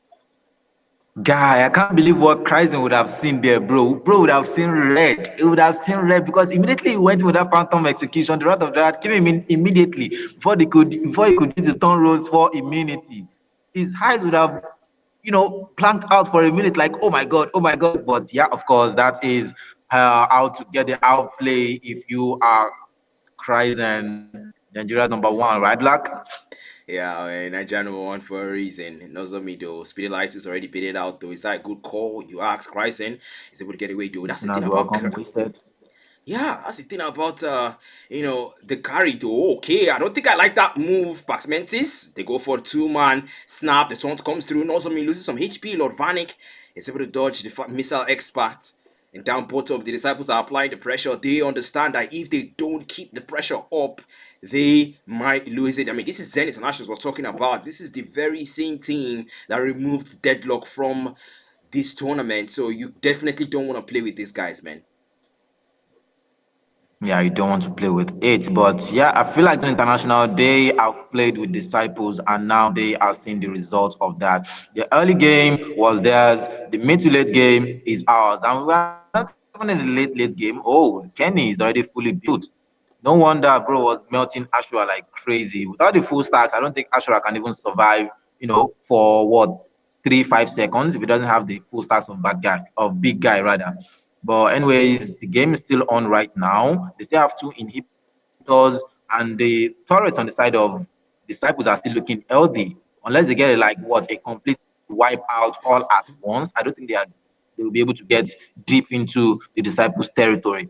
Guy, I can't believe what Kryzen would have seen there, bro. Bro would have seen red. He would have seen red because immediately he went with that phantom execution. The wrath of Dryad came in immediately before he could use the turn rolls for immunity. His eyes would have, planked out for a minute, like, oh my god, oh my god. But yeah, of course, that is how to get the outplay if you are Kryzen, Nigeria's #1, right, Black? Yeah, and Nigeria number one for a reason. Not me though. Speedy Light is already beat it out though. Is that a good call? You ask Christ, is able to get away though. That's the Nothing thing as about welcome, wasted. yeah, that's the thing about the carry though. Okay, I don't think I like that move, Paxmentis. They go for a two-man snap. The taunt comes through. Nozomi loses some HP. Lord Vanek is able to dodge the missile expert. And down bottom, the disciples are applying the pressure. They understand that if they don't keep the pressure up, they might lose it. I mean, this is Zen Internationals we're talking about. This is the very same team that removed Deadlock from this tournament. So you definitely don't want to play with these guys, man. Yeah, you don't want to play with it. But yeah, I feel like the international, they have played with disciples and now they are seeing the results of that. The early game was theirs, the mid to late game is ours. And we're not even in the late game. Oh, Kenny is already fully built. No wonder bro was melting Ashura like crazy. Without the full stacks, I don't think Ashura can even survive, for what 3-5 seconds if he doesn't have the full stacks of bad guy, of big guy rather. But anyways, the game is still on right now. They still have two inhibitors, and the turrets on the side of disciples are still looking healthy. Unless they get like what a complete wipe out all at once, I don't think they will be able to get deep into the disciples' territory.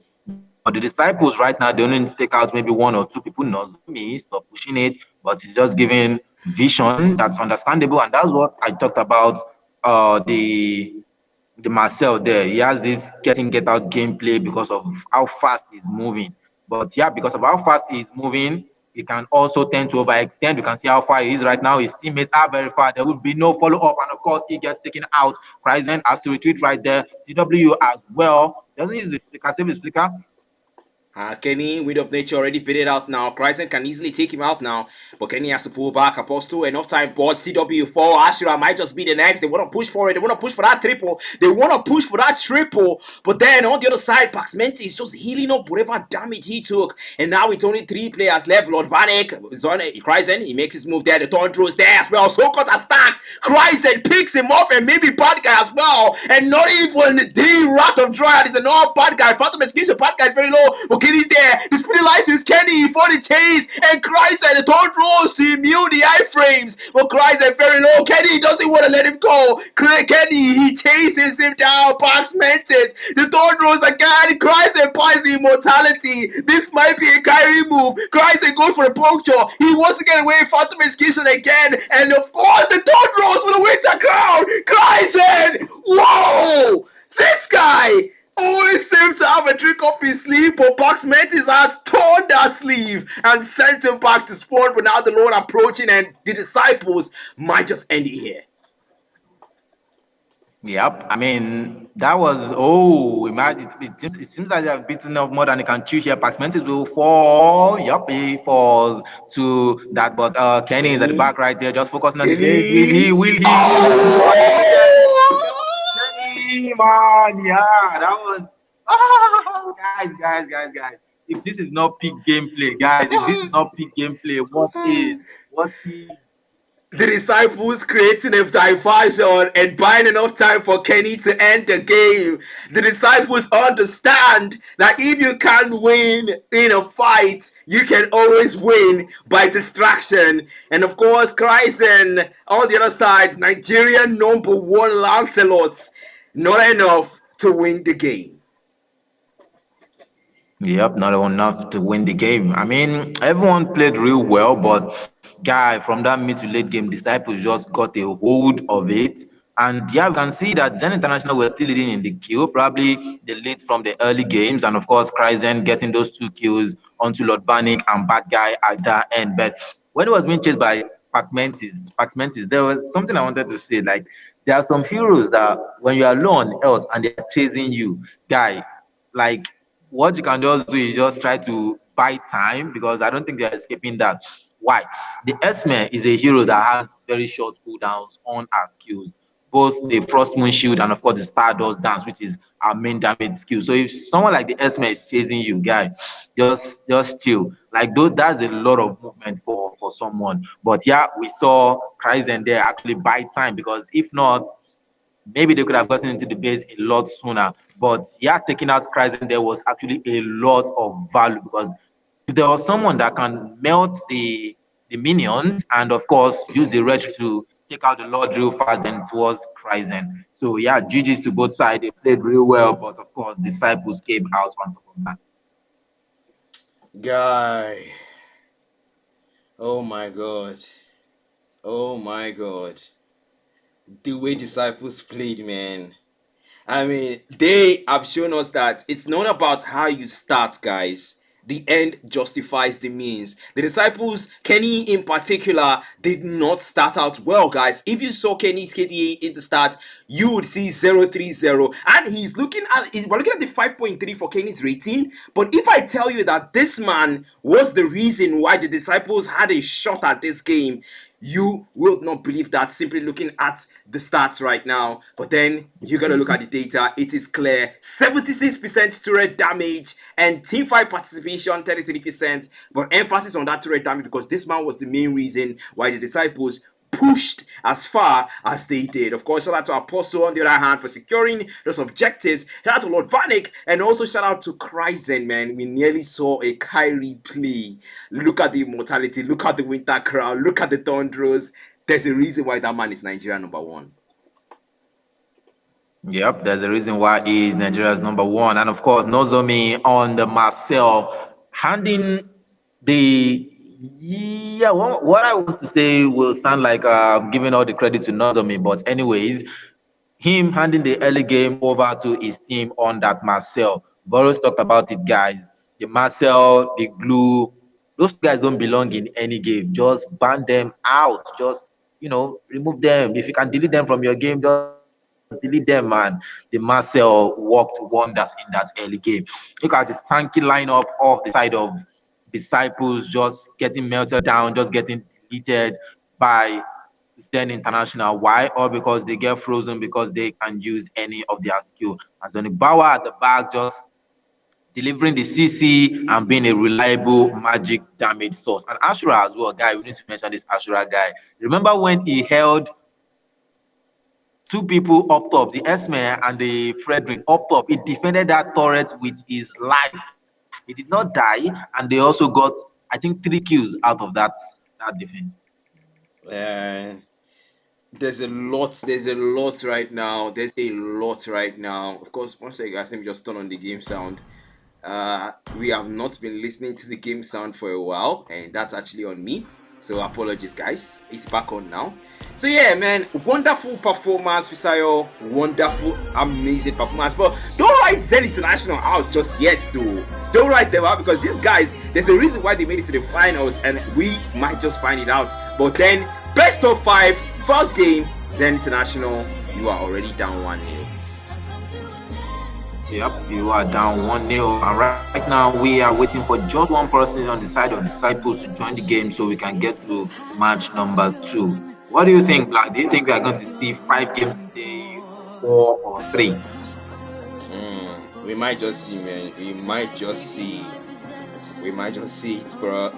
But the disciples right now, they only need to take out maybe one or two people. Nozomi stop pushing it, but it's just giving vision. That's understandable, and that's what I talked about. The Marcel there. He has this get out gameplay because of how fast he's moving. But yeah, because of how fast he's moving, he can also tend to overextend. You can see how far he is right now. His teammates are very far. There will be no follow up, and of course, he gets taken out. Kryzen has to retreat right there. CW as well. Doesn't use the flicker, save his flicker. Kenny, Wind of Nature already beat it out now. Kryzen can easily take him out now, but Kenny has to pull back. Apostle, enough time. But CW4, Ashura might just be the next. They want to push for it. They want to push for that triple. They want to push for that triple. But then on the other side, Paxmenti is just healing up whatever damage he took. And now it's only 3 players left. Lord Vanek is on Kryzen. He makes his move there. The Tundra is there as well. So cut stacks. Kryzen picks him off and maybe bad guy as well. And not even the Wrath of Dryad is another bad guy. Phantom Execution, bad guy is very low. But Kenny's there. The speedy light is Kenny for the chase. And Kryzen, the third rolls to immune the iframes. But Kryzen very low. Kenny doesn't want to let him go. Kenny, he chases him down. Pax Mentis. The third rolls again. Kryzen buys the immortality. This might be a Kyrie move. Kryzen goes for the puncture. He wants to get away. Phantom Execution again. And of course, the third rolls for the winter crown. Kryzen! Whoa! This guy always seems to have a trick up his sleeve, but Pax Mentis has torn that sleeve and sent him back to spawn. But now the Lord approaching, and the disciples might just end it here. Yep. I mean, that was imagine it seems like they have beaten up more than they can chew here. Paxmentis will fall. Yup, he falls to that. But Kenny is at the Kenny, back right there, just focusing on the game. Kenny. Will he score? Oh! Kenny, man, yeah, that was guys. If this is not peak gameplay, guys, if this is not peak gameplay, what is? What is? The disciples creating a diversion and buying enough time for Kenny to end the game. The disciples understand that if you can't win in a fight, you can always win by distraction. And of course, Kryzen on the other side, Nigerian number one Lancelot, not enough to win the game. Yep, not enough to win the game. I mean, everyone played real well, but guy, from that mid to late game, Disciples just got a hold of it. And yeah, we can see that Zen International were still leading in the kill, probably the lead from the early games, and of course, Kryzen getting those 2 kills onto Lord Vanik and Bad Guy at that end. But when it was being chased by Pac-Mentis, there was something I wanted to say. Like, there are some heroes that when you are low on health and they are chasing you, guy, like what you can just do is just try to buy time because I don't think they're escaping that. Why? The Esme is a hero that has very short cooldowns on her skills, both the Frost Moon Shield and of course the Stardust Dance, which is our main damage skill. So if someone like the Esme is chasing you, guy, just chill. Like those, that's a lot of movement for someone. But yeah, we saw Kryzen there actually buy time because if not, maybe they could have gotten into the base a lot sooner. But yeah, taking out Kryzen there was actually a lot of value because if there was someone that can melt the minions and of course use the red to take out the Lord real fast, then it was Kryzen. So yeah, GG's to both sides. They played real well, but of course Disciples came out on top of that. Guy. Oh my god. Oh my god. The way disciples played, man. I mean, they have shown us that it's not about how you start, guys. The end justifies the means. The disciples, Kenny in particular, did not start out well, guys. If you saw Kenny's KDA in the start, you would see 0.30, and we're looking at the 5.3 for Kenny's rating. But if I tell you that this man was the reason why the disciples had a shot at this game, you will not believe that simply looking at the stats right now. But then you gotta look at the data. It is clear: 76% turret damage and team fight participation 33%. But emphasis on that turret damage because this man was the main reason why the disciples pushed as far as they did. Of course, shout out to Apostle on the other hand for securing those objectives. Shout out to Lord Vanik and also shout out to Kryzen, man. We nearly saw a Kyrie play. Look at the immortality, look at the winter crown, look at the Thundros. There's a reason why that man is Nigeria number one. Yep, there's a reason why he is Nigeria's number one. And of course, Nozomi on the Marcel, handing the what I want to say will sound like giving all the credit to Nozomi, but anyways, him handing the early game over to his team on that Marcel. Boris talked about it, guys. The Marcel, the glue, those guys don't belong in any game. Just ban them out. Just remove them. If you can delete them from your game, just delete them, man. The Marcel worked wonders in that early game. Look at the tanky lineup of the side of Disciples just getting melted down, just getting deleted by Zen International. Why? Or because they get frozen because they can use any of their skill. As Donny Bauer at the back just delivering the CC and being a reliable magic damage source. And Ashura as well, guy. We need to mention this Ashura guy. Remember when he held 2 people up top, the Esme and the Frederick up top? He defended that turret with his life. He did not die, and they also got, I think, 3 kills out of that defense. There's a lot right now. There's a lot right now. Of course, once I guys, let me just turn on the game sound. We have not been listening to the game sound for a while, and that's actually on me. So apologies, guys. It's back on now. So yeah, man, wonderful performance, Fisayo. Wonderful, amazing performance. But don't write Zen International out just yet, though. Don't write them out because these guys, there's a reason why they made it to the finals, and we might just find it out. But then, best of 5, first game, Zen International you are already down 1-0. Yep, you are down 1-0. And right now, we are waiting for just one person on the side of Disciples to join the game so we can get to match number two. What do you think, Black? Do you think we are going to see 5 games today, four or three? We might just see, man. We might just see it, bro.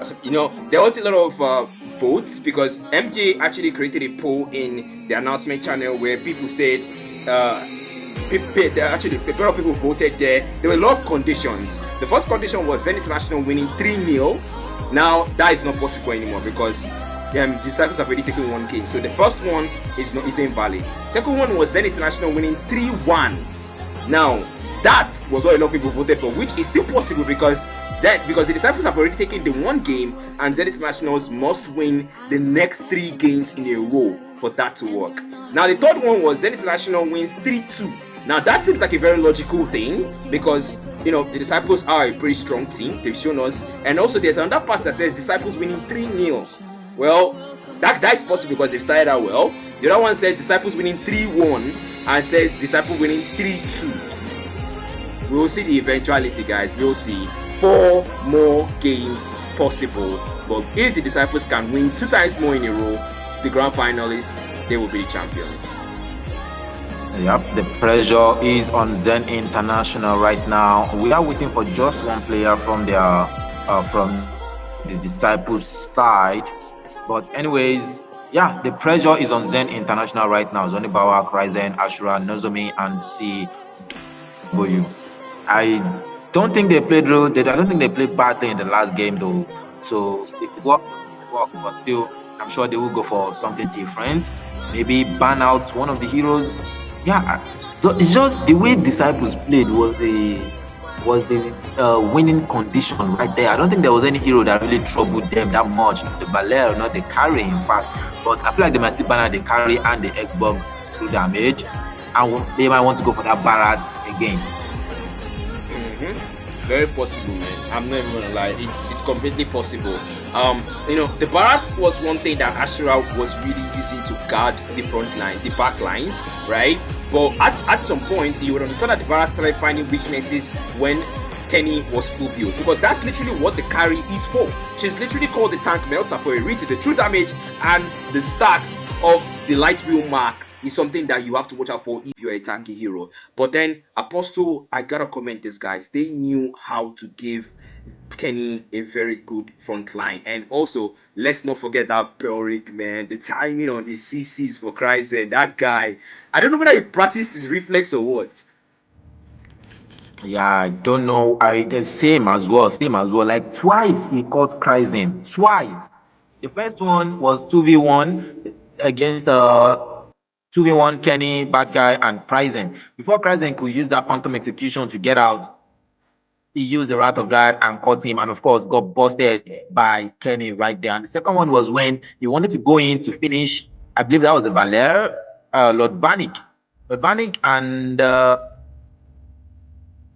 There was a lot of votes because MJ actually created a poll in the announcement channel where people said, actually, a lot of people voted there. There were a lot of conditions. The first condition was Zen International winning 3-0. Now, that is not possible anymore because Disciples have already taken one game. So the first one is invalid. Second one was Zen International winning 3-1. Now, that was what a lot of people voted for, which is still possible because the Disciples have already taken the one game and Zen Internationals must win the next 3 games in a row for that to work. Now, the third one was Zen International wins 3-2. Now, that seems like a very logical thing because, the Disciples are a pretty strong team. They've shown us. And also, there's another part that says Disciples winning 3-0. Well, that is possible because they've started out well. The other one says Disciples winning 3-1 and says Disciples winning 3-2. We will see the eventuality, guys. We will see 4 more games possible. But if the Disciples can win 2 times more in a row, the grand finalists, they will be the champions. Yep, the pressure is on Zen International right now. We are waiting for just one player from the Disciples side. But anyways, yeah, the pressure is on Zen International right now. Zoni Bawa, Kryzen, Ashura, Nozomi, and CW. I don't think they played I don't think they played badly in the last game though. So if it worked, but still, I'm sure they will go for something different. Maybe ban out one of the heroes. Yeah, it's just the way Disciples played was the winning condition right there. I don't think there was any hero that really troubled them that much. Not the Valer, not the carry, in fact. But I feel like they might still ban out the carry and the X-Bug through damage. And they might want to go for that Barat again. Very possible, man. I'm not even gonna lie. It's completely possible. The Barat was one thing that Ashura was really using to guard the front line, the back lines, right? But at some point, you would understand that the Barat started finding weaknesses when Kenny was full build, because that's literally what the carry is for. She's literally called the tank melter for a reason. The true damage and the stacks of the light wheel mark is something that you have to watch out for if you're a tanky hero. But then Apostle, I gotta comment this, guys. They knew how to give Kenny a very good front line. And also, let's not forget that Belric, man. The timing on the CCs, for Christ's sake. That guy, I don't know whether he practiced his reflex or what. Yeah, I don't know. The same as well. Like twice he caught Kryzen. Twice. The first one was 2v1 against 2v1 Kenny, bad guy, and Kryzen. Before Kryzen could use that phantom execution to get out, he used the Wrath of God and caught him, and of course got busted by Kenny right there. And the second one was when he wanted to go in to finish. I believe that was the Valer, Lord Vanik. Lord Vanik and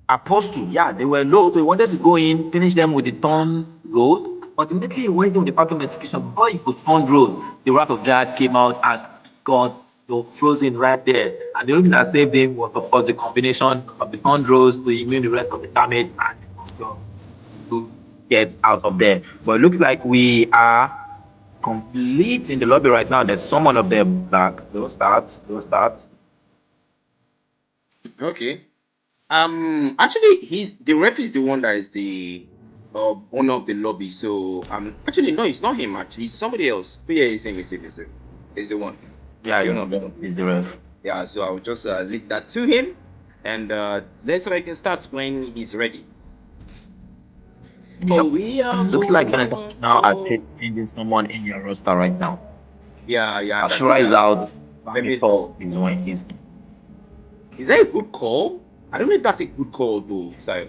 Apostle, yeah, they were low, so he wanted to go in, finish them with the turn road. But immediately he went in with the pattern execution. Before he could turn road, the Wrath of God came out and got frozen right there. And the only thing that saved him was, of course, the combination of the turn roads to immune the rest of the damage and to get out of there. But it looks like we are complete in the lobby right now. There's someone up there back. Don't start. Okay. Actually, the ref is the one that is the owner of the lobby. So actually no, it's not him. Actually, it's somebody else. But yeah, it's him. He's the one. Yeah, The yeah, owner of the lobby. he's the ref. Yeah. So I will just leave that to him, and then so I can start when he's ready. Yep. Looks like now are changing someone in your roster right now. Yeah, yeah. I can see Ashura is that. out. Maybe Paul is when he's. is that a good call? I don't know if that's a good call though. So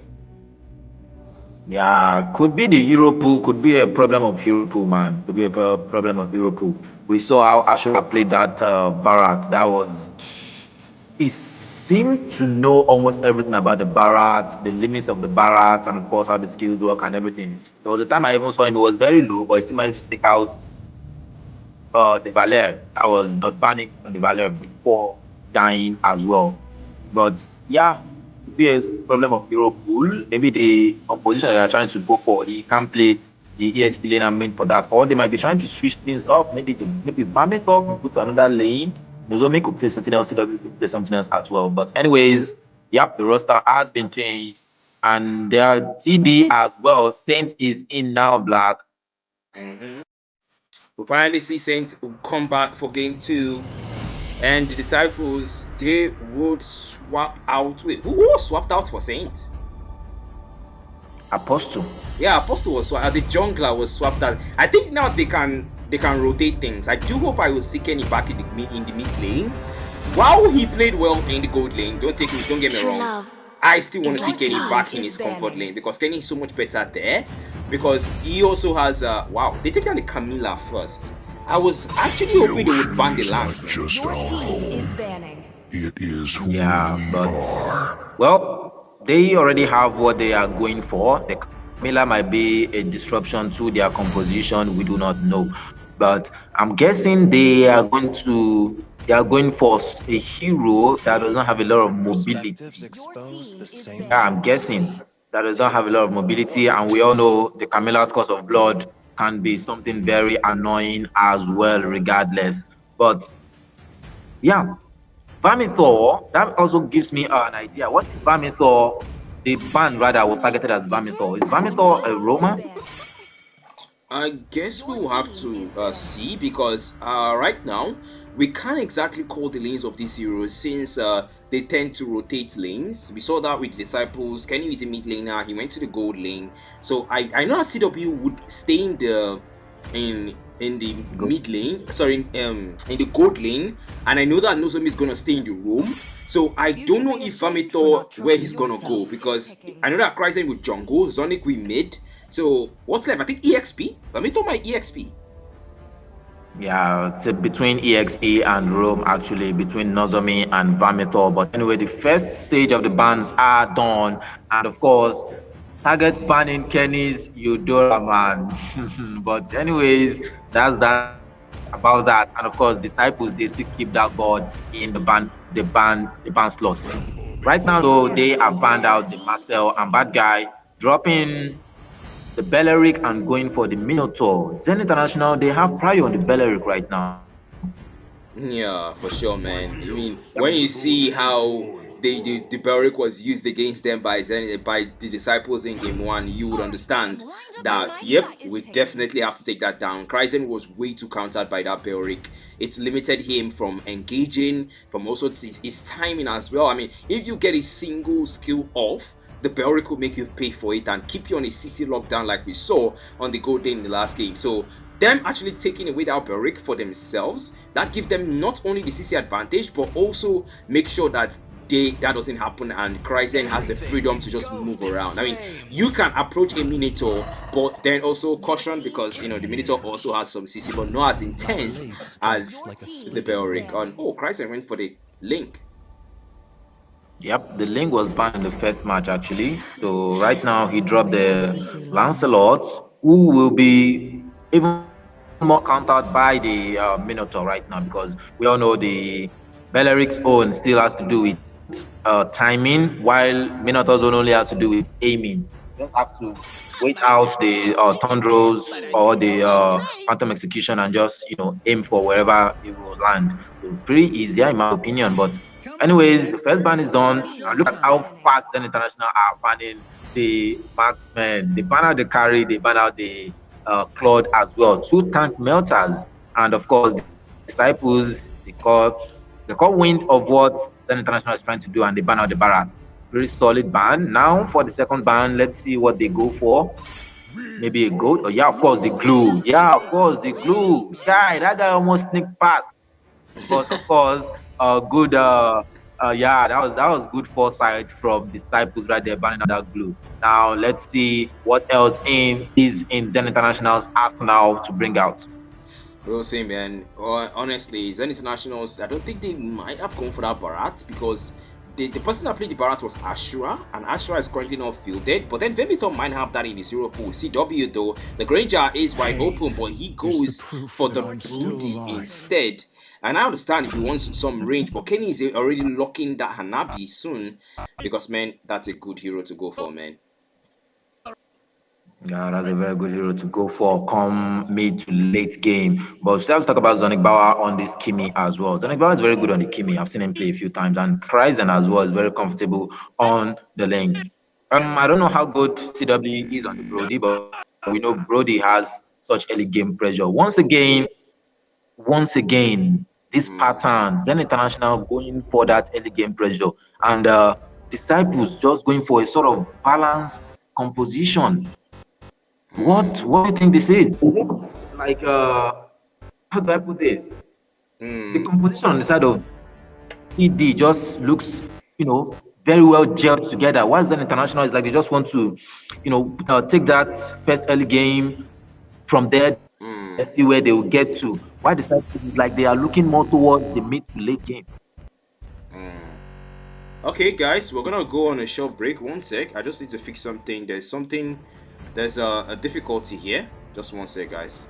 Yeah, could be the hero pool, could be a problem of hero pool, man. Could be a problem of hero pool. We saw how Ashura played that Barat. That was. He seemed to know almost everything about the Barat, the limits of the Barat, and of course how the skills work and everything. So the time I even saw him, it was very low, but he still managed to take out the Valer. That was not panic on the Valer before dying as well. But yeah, be a problem of Liverpool. Maybe the opposition they are trying to go for, he can't play the EXP lane and main for that. Or they might be trying to switch things up. Maybe Bameko go to another lane. Nozomi could play something else, CW could play something else as well. But anyways, yep, the roster has been changed. And their TD as well. Saint is in now black. Mm-hmm. We finally see Saint come back for game 2. And the disciples, they would swap out. Wait, who was swapped out for Saint? Apostle. Yeah, Apostle was swapped. The jungler was swapped out. I think now they can rotate things. I do hope I will see Kenny back in the mid lane. While he played well in the gold lane, don't get me wrong. I still want to see Kenny back in his comfort lane because Kenny is so much better there. Because he also has wow, they take down the Camilla first. I was actually hoping they would ban the Lance. Just our home. It is who we but are. well, they already have what they are going for. The Camilla might be a disruption to their composition. We do not know, but I'm guessing they are going for a hero that doesn't have a lot of mobility. Yeah, I'm guessing that does not have a lot of mobility, and we all know the Camilla's cost of blood can be something very annoying as well, regardless. But yeah, Vermithor, that also gives me an idea. What is Vermithor? The band rather was targeted as Vermithor. Is Vermithor a Roma? I guess we will have to see because right now we can't exactly call the lanes of these heroes since they tend to rotate lanes. We saw that with the disciples. Kenny is a mid laner. He went to the gold lane. So I know that CW would stay in the mid lane. Sorry, in the gold lane, and I know that Nozomi is gonna stay in the roam. So I don't know if Vermithor where he's gonna go because I know that Cryzen with jungle, Zonic with mid. So what's left? I think EXP. Vermithor my EXP. Yeah, it's between EXP and Rome, actually, between Nozomi and Vermithor. But anyway, the first stage of the bans are done. And of course, target banning Kenny's Eudora, man. But anyways, that's that about that. And of course, disciples, they still keep that board in the ban slots. Right now, though, they have banned out the Marcel and Bad Guy, dropping the Belleric and going for the Minotaur. Zen International, they have prior on the Belleric right now. Yeah, for sure, man. I mean, when you see how the Belleric was used against them by the disciples in game 1, you would understand that, yep, we definitely have to take that down. Cryzen was way too countered by that Belleric. It limited him from engaging, from also his timing as well. I mean, if you get a single skill off, the Belleric will make you pay for it and keep you on a CC lockdown like we saw on the gold lane in the last game. So them actually taking away that Belleric for themselves, that gives them not only the CC advantage, but also make sure that that doesn't happen and Cryzen has the freedom to just move around. I mean, you can approach a Minotaur, but then also caution because, you know, the Minotaur also has some CC, but not as intense as the Belleric. Oh, Cryzen went for the Link. Yep, the Link was banned in the first match actually. So right now he dropped the Lancelot, who will be even more countered by the Minotaur right now because we all know the Belleric's own still has to do with timing, while Minotaur's own only has to do with aiming. You just have to wait out the Tundros or the Phantom Execution and just, you know, aim for wherever it will land. So pretty easy in my opinion, but anyways, the first ban is done. And look at how fast Zen International are banning the marksmen. They ban out the carry, they ban out the Claude as well. 2 tank melters. And of course, the disciples, they caught wind of what Zen International is trying to do and they ban out the Barats. Very solid ban. Now for the second ban, let's see what they go for. Maybe a goat. Oh, yeah, of course, the glue. Yeah, of course, the glue. Yeah, that guy almost sneaked past. But of course, good yeah, that was good foresight from disciples right there banning out that glue. Now let's see what else is in Zen International's arsenal to bring out. We'll see, man. Honestly, Zen Internationals, I don't think they might have gone for that Barat because the person that played the Barat was Ashura, and Ashura is currently not fielded. But then Vermithor might have that in his hero pool. CW though, the Granger is wide open, but he goes for the Broody instead. And I understand if he wants some range, but Kenny is already locking that Hanabi soon because, man, that's a good hero to go for, man. Yeah, that's a very good hero to go for come mid to late game. But let's talk about Zonic Bauer on this Kimi as well. Zonic Bauer is very good on the Kimi. I've seen him play a few times, and Kryzen as well is very comfortable on the lane. I don't know how good CW is on the Brody, but we know Brody has such early game pressure. Once again, this pattern, Zen International going for that early game pressure, and Disciples just going for a sort of balanced composition. What do you think this is? Is it like how do I put this? The composition on the side of ED just looks, very well gelled together. Whilst Zen International is like they just want to, take that first early game from there. Let's see where they will get to. Why the side is like they are looking more towards the mid to late game. Okay, guys, we're gonna go on a short break. 1 sec. I just need to fix something. There's a difficulty here. Just 1 sec, guys.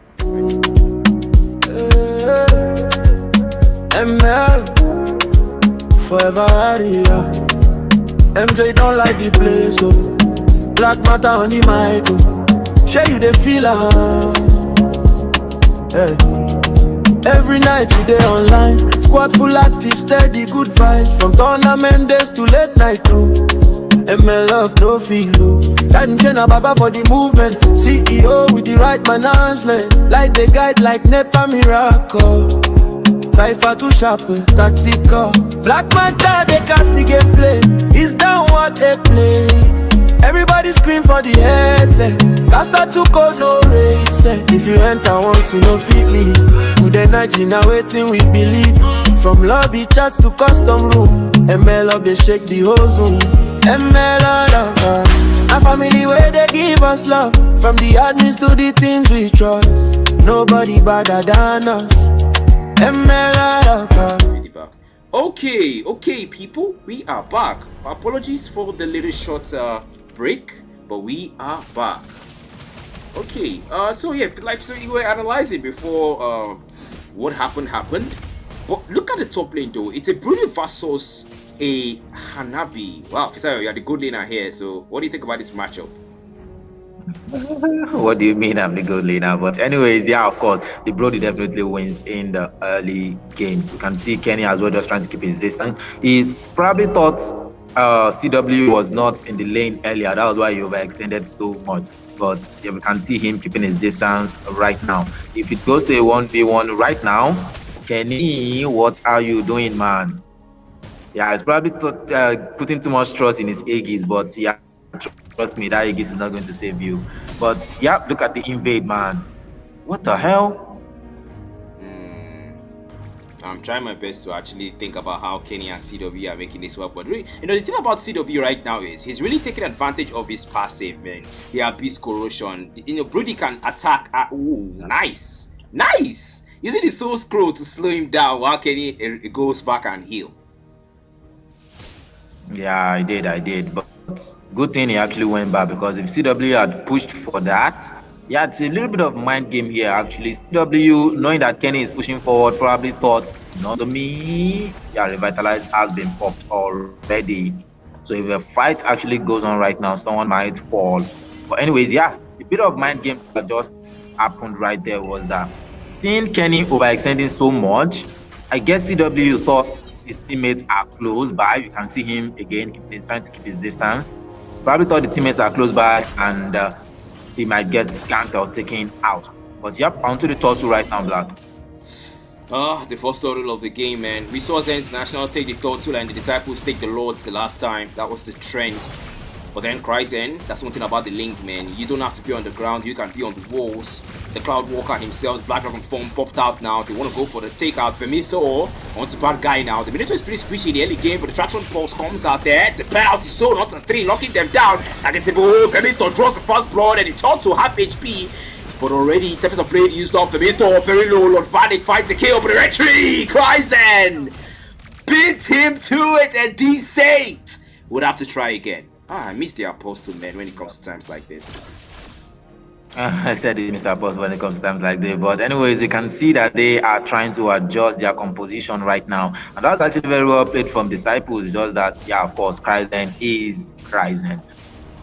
ML forever area. MJ don't like the place, so Black matter on the mic. Share you the feel hey. Every night we dey online, squad full active, steady, good vibes. From tournament days to late night too. ML love no feel low. Tension Baba for the movement. CEO with the right management. Like the guide like Nepa Miracle. Cypher too sharp, tactical. Black matter they cast the gameplay. It's down what they play. Everybody scream for the headset. Caster too cold, no race. If you enter once, you no fit leave. Today night in a waiting we believe. From lobby chats to custom room. ML up they shake the whole zoom. ML all a family where they give us love. From the admins to the things we trust. Nobody better than us. ML all Okay, people, we are back. Apologies for the little short break, but we are back. Okay, so yeah, so you were analyzing before what happened. But look at the top lane though. It's a Brody versus a Hanabi. Wow, Fisayo, you're the good laner here. So what do you think about this matchup? What do you mean I'm the good laner? But anyways, yeah, of course, the Brody definitely wins in the early game. You can see Kenny as well just trying to keep his distance. He probably thought CW was not in the lane earlier. That was why he overextended so much. But yeah, we can see him keeping his distance right now. If it goes to a 1v1 right now, Kenny, what are you doing, man? Yeah, it's probably putting too much trust in his Aegis, but yeah, trust me, that Aegis is not going to save you. But yeah, look at the invade, man. What the hell? I'm trying my best to actually think about how Kenny and CW are making this work. But really, the thing about CW right now is he's really taking advantage of his passive, man. The Abyss Corrosion. Brody can attack. Ooh, nice. Using the Soul Scroll to slow him down while Kenny goes back and heal. Yeah, I did. But good thing he actually went back, because if CW had pushed for that, yeah, it's a little bit of mind game here actually. CW, knowing that Kenny is pushing forward, probably thought, not me. Yeah, Revitalize has been popped already. So if a fight actually goes on right now, someone might fall. But anyways, yeah, a bit of mind game that just happened right there was that seeing Kenny overextending so much, I guess CW thought his teammates are close by. You can see him again, he's trying to keep his distance. Probably thought the teammates are close by and he might get ganked or taken out. But yep, onto the turtle right now, Black. The first turtle of the game, man. We saw Zen International take the turtle and the Disciples take the Lords the last time. That was the trend. But then Kryzen, that's one thing about the link, man. You don't have to be on the ground, you can be on the walls. The Cloud Walker himself, Black Dragon form popped out now. They want to go for the takeout. Vermithor onto bad guy now. The Minotaur is pretty squishy in the early game, but the traction pulse comes out there. The penalty zone onto 3, locking them down. Targetable. Vermithor draws the first blood and it turns to half HP. But already, Tempest of Blade used off. Vermithor very low. Lord Vadik finds the kill, but the retreat. Kryzen beats him to it and D8. Would have to try again. I miss the Apostle, man, when it comes to times like this. I said it, Mr. Boss, when it comes to times like this. But anyways, you can see that they are trying to adjust their composition right now. And that's actually very well played from Disciples. Just that, yeah, of course, Kryzen is Kryzen.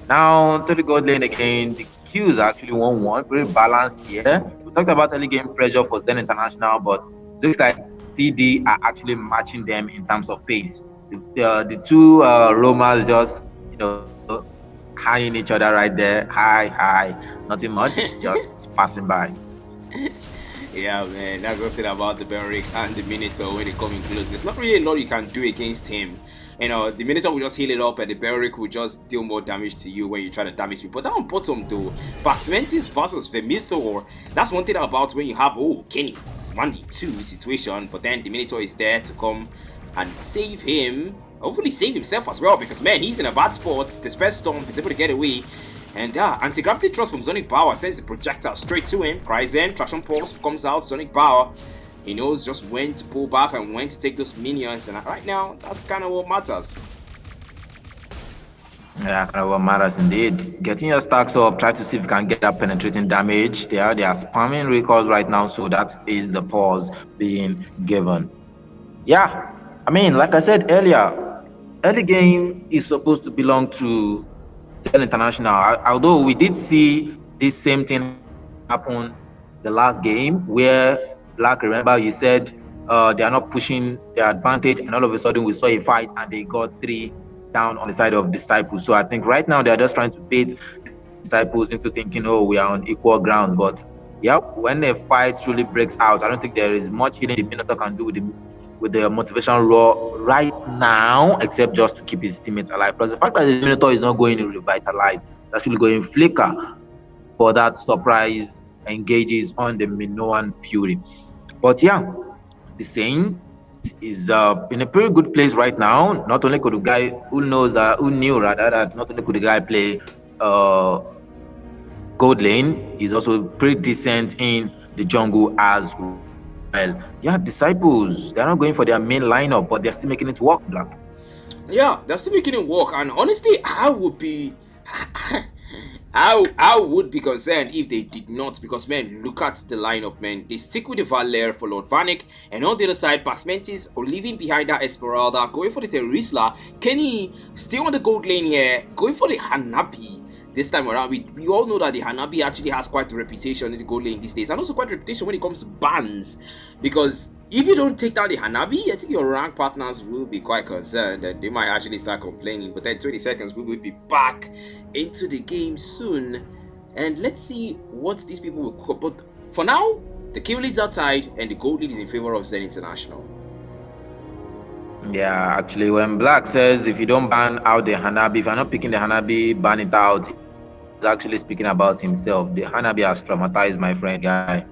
Now to the gold lane again. The queues are actually 1-1, very balanced here. We talked about early game pressure for Zen International, but looks like CD are actually matching them in terms of pace. The two Romas just high each other right there. Hi, nothing much, just passing by. Yeah, man, that's one thing about the Beric and the Minotaur when they come in close. There's not really a lot you can do against him. You know, the Minotaur will just heal it up and the Beric will just deal more damage to you when you try to damage me. But down bottom though, Basmentis versus Vermithor, that's one thing about when you have, Kenny, 1v2 situation, but then the Minotaur is there to come and save him. Hopefully save himself as well, because man, he's in a bad spot. The Spare Storm is able to get away. And anti-gravity thrust from Sonic Power sends the projectile straight to him. Kryzen, traction pulse comes out, Sonic Power. He knows just when to pull back and when to take those minions. And right now, that's kind of what matters. Yeah, kind of what matters indeed. Getting your stacks up, try to see if you can get that penetrating damage. They are spamming recalls right now, so that is the pause being given. Yeah, I mean, like I said earlier, early game is supposed to belong to Zen International. Although we did see this same thing happen the last game, where Black, remember you said they are not pushing their advantage, and all of a sudden we saw a fight and they got 3 down on the side of Disciples. So I think right now they're just trying to bait Disciples into thinking, oh, we are on equal grounds. But yeah, when a fight truly breaks out, I don't think there is much healing the Minotaur can do with the motivation raw right now, except just to keep his teammates alive. Plus the fact that the Minotaur is not going to revitalize, it's actually going flicker for that surprise engages on the Minoan Fury. But yeah, the Saint is in a pretty good place right now. Not only could the guy who knew that not only could the guy play gold lane, he's also pretty decent in the jungle as well. Yeah, Disciples, they're not going for their main lineup, but they're still making it work, Black. Yeah, they're still making it work. And honestly, I would be I would be concerned if they did not, because man, look at the lineup, man. They stick with the Valer for Lord Vanek, and on the other side, Basmentis are leaving behind that Esmeralda, going for the Terisla. Kenny still on the gold lane here, going for the Hanabi. This time around, we all know that the Hanabi actually has quite a reputation in the gold lane these days, and also quite a reputation when it comes to bans. Because if you don't take down the Hanabi, I think your rank partners will be quite concerned and they might actually start complaining. But then 20 seconds, we will be back into the game soon. And let's see what these people will cook. But for now, the kill leads are tied and the gold lead is in favor of Zen International. Yeah, actually, when Black says if you don't ban out the Hanabi, if you're not picking the Hanabi, ban it out, he's actually speaking about himself. The Hanabi has traumatized my friend guy.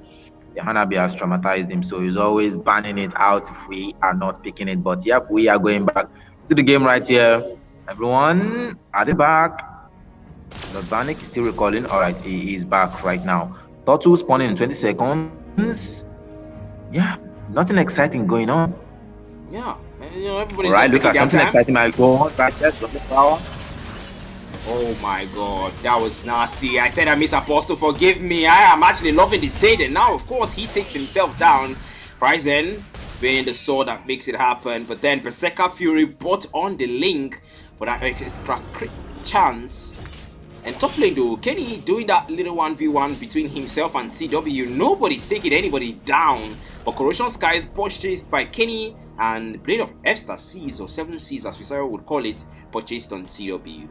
The Hanabi has traumatized him, so he's always banning it out if we are not picking it. But yep, we are going back to the game right here. Everyone at the back. Vanek is still recalling. All right, he is back right now. Turtle spawning in 20 seconds. Yeah, nothing exciting going on. Yeah, you know, everybody's all right, looks like something exciting might go on right there. Power. Oh my god, that was nasty. I said I miss Apostle, forgive me. I am actually loving the Zayd, and now of course he takes himself down. Ryzen being the sword that makes it happen, but then Berserker Fury bought on the link for that extra crit chance. And top lane though, Kenny doing that little 1v1 between himself and CW. Nobody's taking anybody down. But Corrosion Sky is purchased by Kenny, and Blade of F-Star Seas, or 7 Seas as Visara would call it, purchased on CW.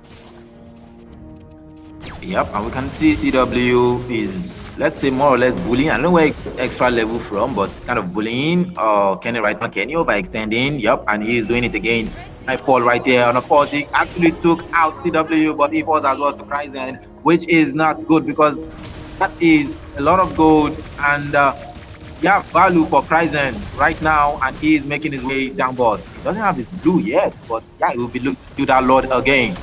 Yep, and we can see CW is, let's say, more or less bullying. I don't know where it's extra level from, but it's kind of bullying. Kenny right now, Kenny overextending. Yep, and he is doing it again. I fall right here. And of course, he actually took out CW, but he falls as well to Kryzen, which is not good because that is a lot of gold and yeah, value for Kryzen right now, and he is making his way downboard. He doesn't have his blue yet, but yeah, he will be looking to do that Lord again.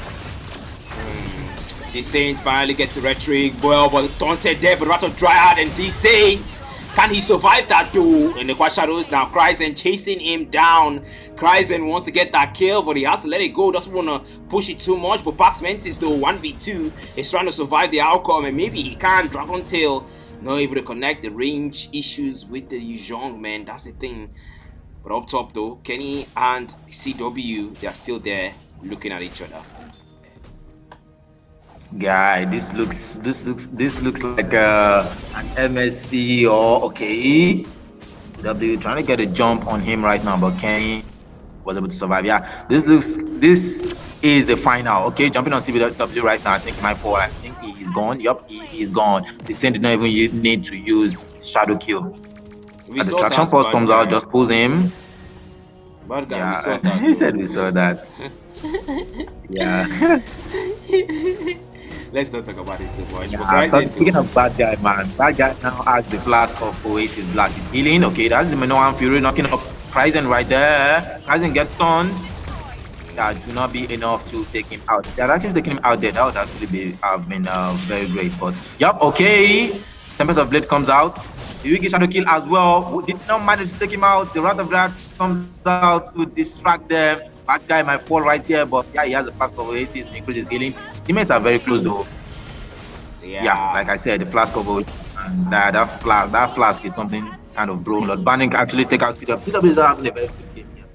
The Saints finally get the rhetoric, well, but taunted there, but Rattle Dryad and the Saints Can he survive that though? In the Quad Shadows now, Kryzen chasing him down. Kryzen wants to get that kill, but he has to let it go. Doesn't want to push it too much. But Pax Mantis though, 1v2, is trying to survive the outcome, and maybe he can. Dragon Tail not able to connect, the range issues with the Yuzhong, man. That's the thing. But up top though, Kenny and CW, they are still there looking at each other. Guy, this looks like an MSC or okay. W trying to get a jump on him right now, but Kenny was able to survive. Yeah, this is the final. Okay, jumping on CW right now. I think my fall. I think he's gone. Yup, he is gone. The Saint did not even need to use shadow kill. As the traction force comes out, just pulls him. Bad guy, Yeah, we saw that. he said we saw that. Yeah. Let's not talk about it too much. Yeah, speaking of bad guy, man, bad guy now has the flask of Oasis Black. Is healing. Okay, that's the Minoan Fury knocking up Kryzen right there. Kryzen gets stunned. That will not be enough to take him out. They're actually taking him out there. That would actually have been very great. But yep, okay. Tempest of Blade comes out. The Wiki Shadow Kill as well. Did not manage to take him out. The Wrath of Wrath comes out to distract them. Bad guy might fall right here, but yeah, he has a flask of Oasis to increase his healing. Teammates are very close though. Yeah, like I said, the flask of Oasis. And that flask is something kind of bro. Lord Banning actually take out CW. CW is having a very good game here.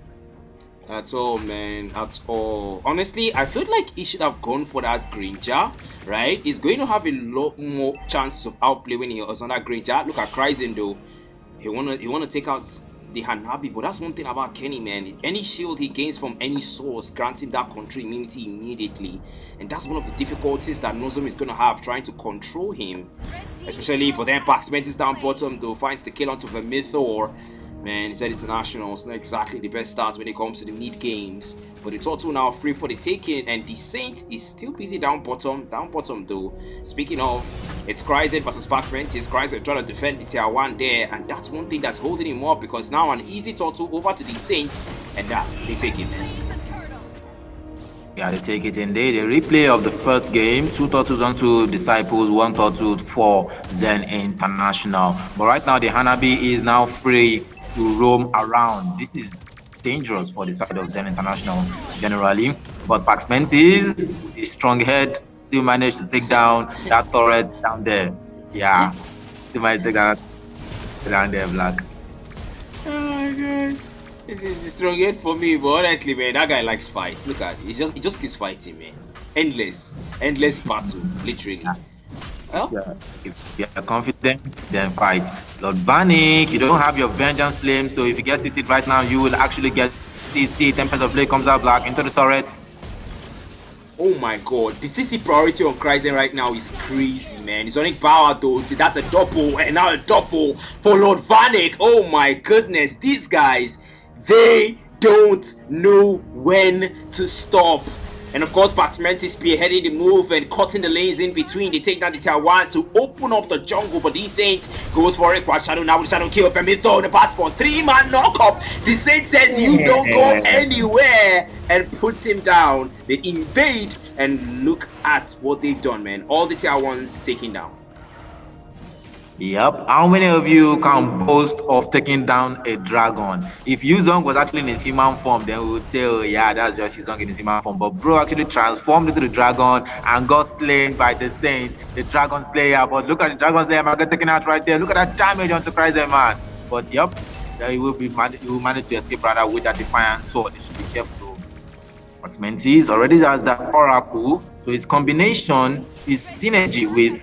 At all, man, at all. Honestly, I feel like he should have gone for that Granger, right? He's going to have a lot more chances of outplay when he was on that Granger. Look at Kryzen though. He wanna take out the Hanabi, but that's one thing about Kenny, man. Any shield he gains from any source grants him that control immunity immediately, and that's one of the difficulties that Nozom is gonna have trying to control him, especially for them. Pax Mantis down bottom though finds the kill onto the Mythor. Man, he said Internationals not exactly the best start when it comes to the mid games, but the Turtle now free for the taking, and the Saint is still busy down bottom though. Speaking of, it's Kryzen versus Pax Mantis. Kryzen trying to defend the tier 1 there, and that's one thing that's holding him up, because now an easy Turtle over to the Saint, and that they take it. Yeah, they take it indeed. A replay of the first game, 2 Turtles onto Disciples, 1 Turtle for Zen International. But right now the Hanabi is now free to roam around. This is dangerous for the side of Zen International generally, but Pax Mantis, his strong head, still managed to take down that turret down there. Yeah, still managed to take that down there, Black. Oh my god, this is the strong head for me, but honestly, man, that guy likes fights. Look at it, he just keeps fighting, man. Endless battle, literally. Well, yeah. If you are confident, then fight. Lord Vanik, you don't have your vengeance flame, so if you get CC'd right now, you will actually get CC. Tempest of Blade comes out Black into the turret. Oh my god, the CC priority on Kryzen right now is crazy, man. His Sonic power though, that's a double, and now a double for Lord Vanik. Oh my goodness, these guys, they don't know when to stop. And of course, Pax Mantis spearheading the move and cutting the lanes in between. They take down the tier 1 to open up the jungle, but the Saint goes for it. Quad Shadow now with Shadow kill. Femito in the part for 3-man knockup. The Saint says you don't go anywhere and puts him down. They invade, and look at what they've done, man. All the tier 1s taken down. Yep. How many of you can boast of taking down a dragon? If Yuzong was actually in his human form, then we would say, oh yeah, that's just Yuzong in his human form. But bro actually transformed into the dragon and got slain by the Saint, the Dragon Slayer. But look at the Dragon Slayer man, got taken out right there. Look at that damage onto Kryzen, man. But yep, he will manage to escape rather with that Defiant Sword. He should be careful. Pax Mantis already has that Oracle, so his combination is synergy with.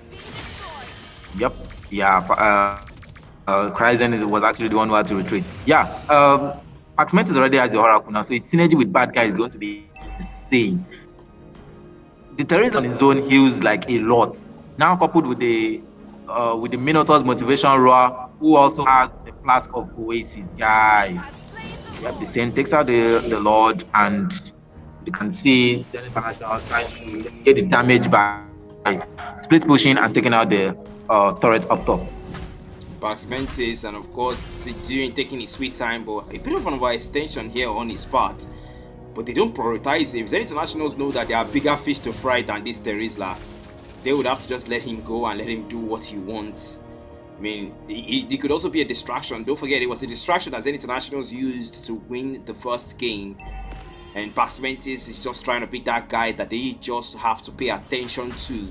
Yep. Yeah, Kryzen was actually the one who had to retreat. Yeah, Pax Mantis already has the Oracle now, so his synergy with bad guy is going to be insane. The terrorist on his own heals like a lot. Now coupled with the Minotaur's motivation roar, who also has the flask of Oasis, guy. Yep, the Saint takes out the Lord, and you can see Zen International trying to get the damage by split pushing and taking out the turret up top. Pax Mantis, and of course taking his sweet time, but a bit of an overextension here on his part. But they don't prioritize him. Zen Internationals know that there are bigger fish to fry than this Terizla. They would have to just let him go and let him do what he wants. I mean, it could also be a distraction. Don't forget, it was a distraction that Zen Internationals used to win the first game. And Paxmentis is just trying to be that guy that they just have to pay attention to.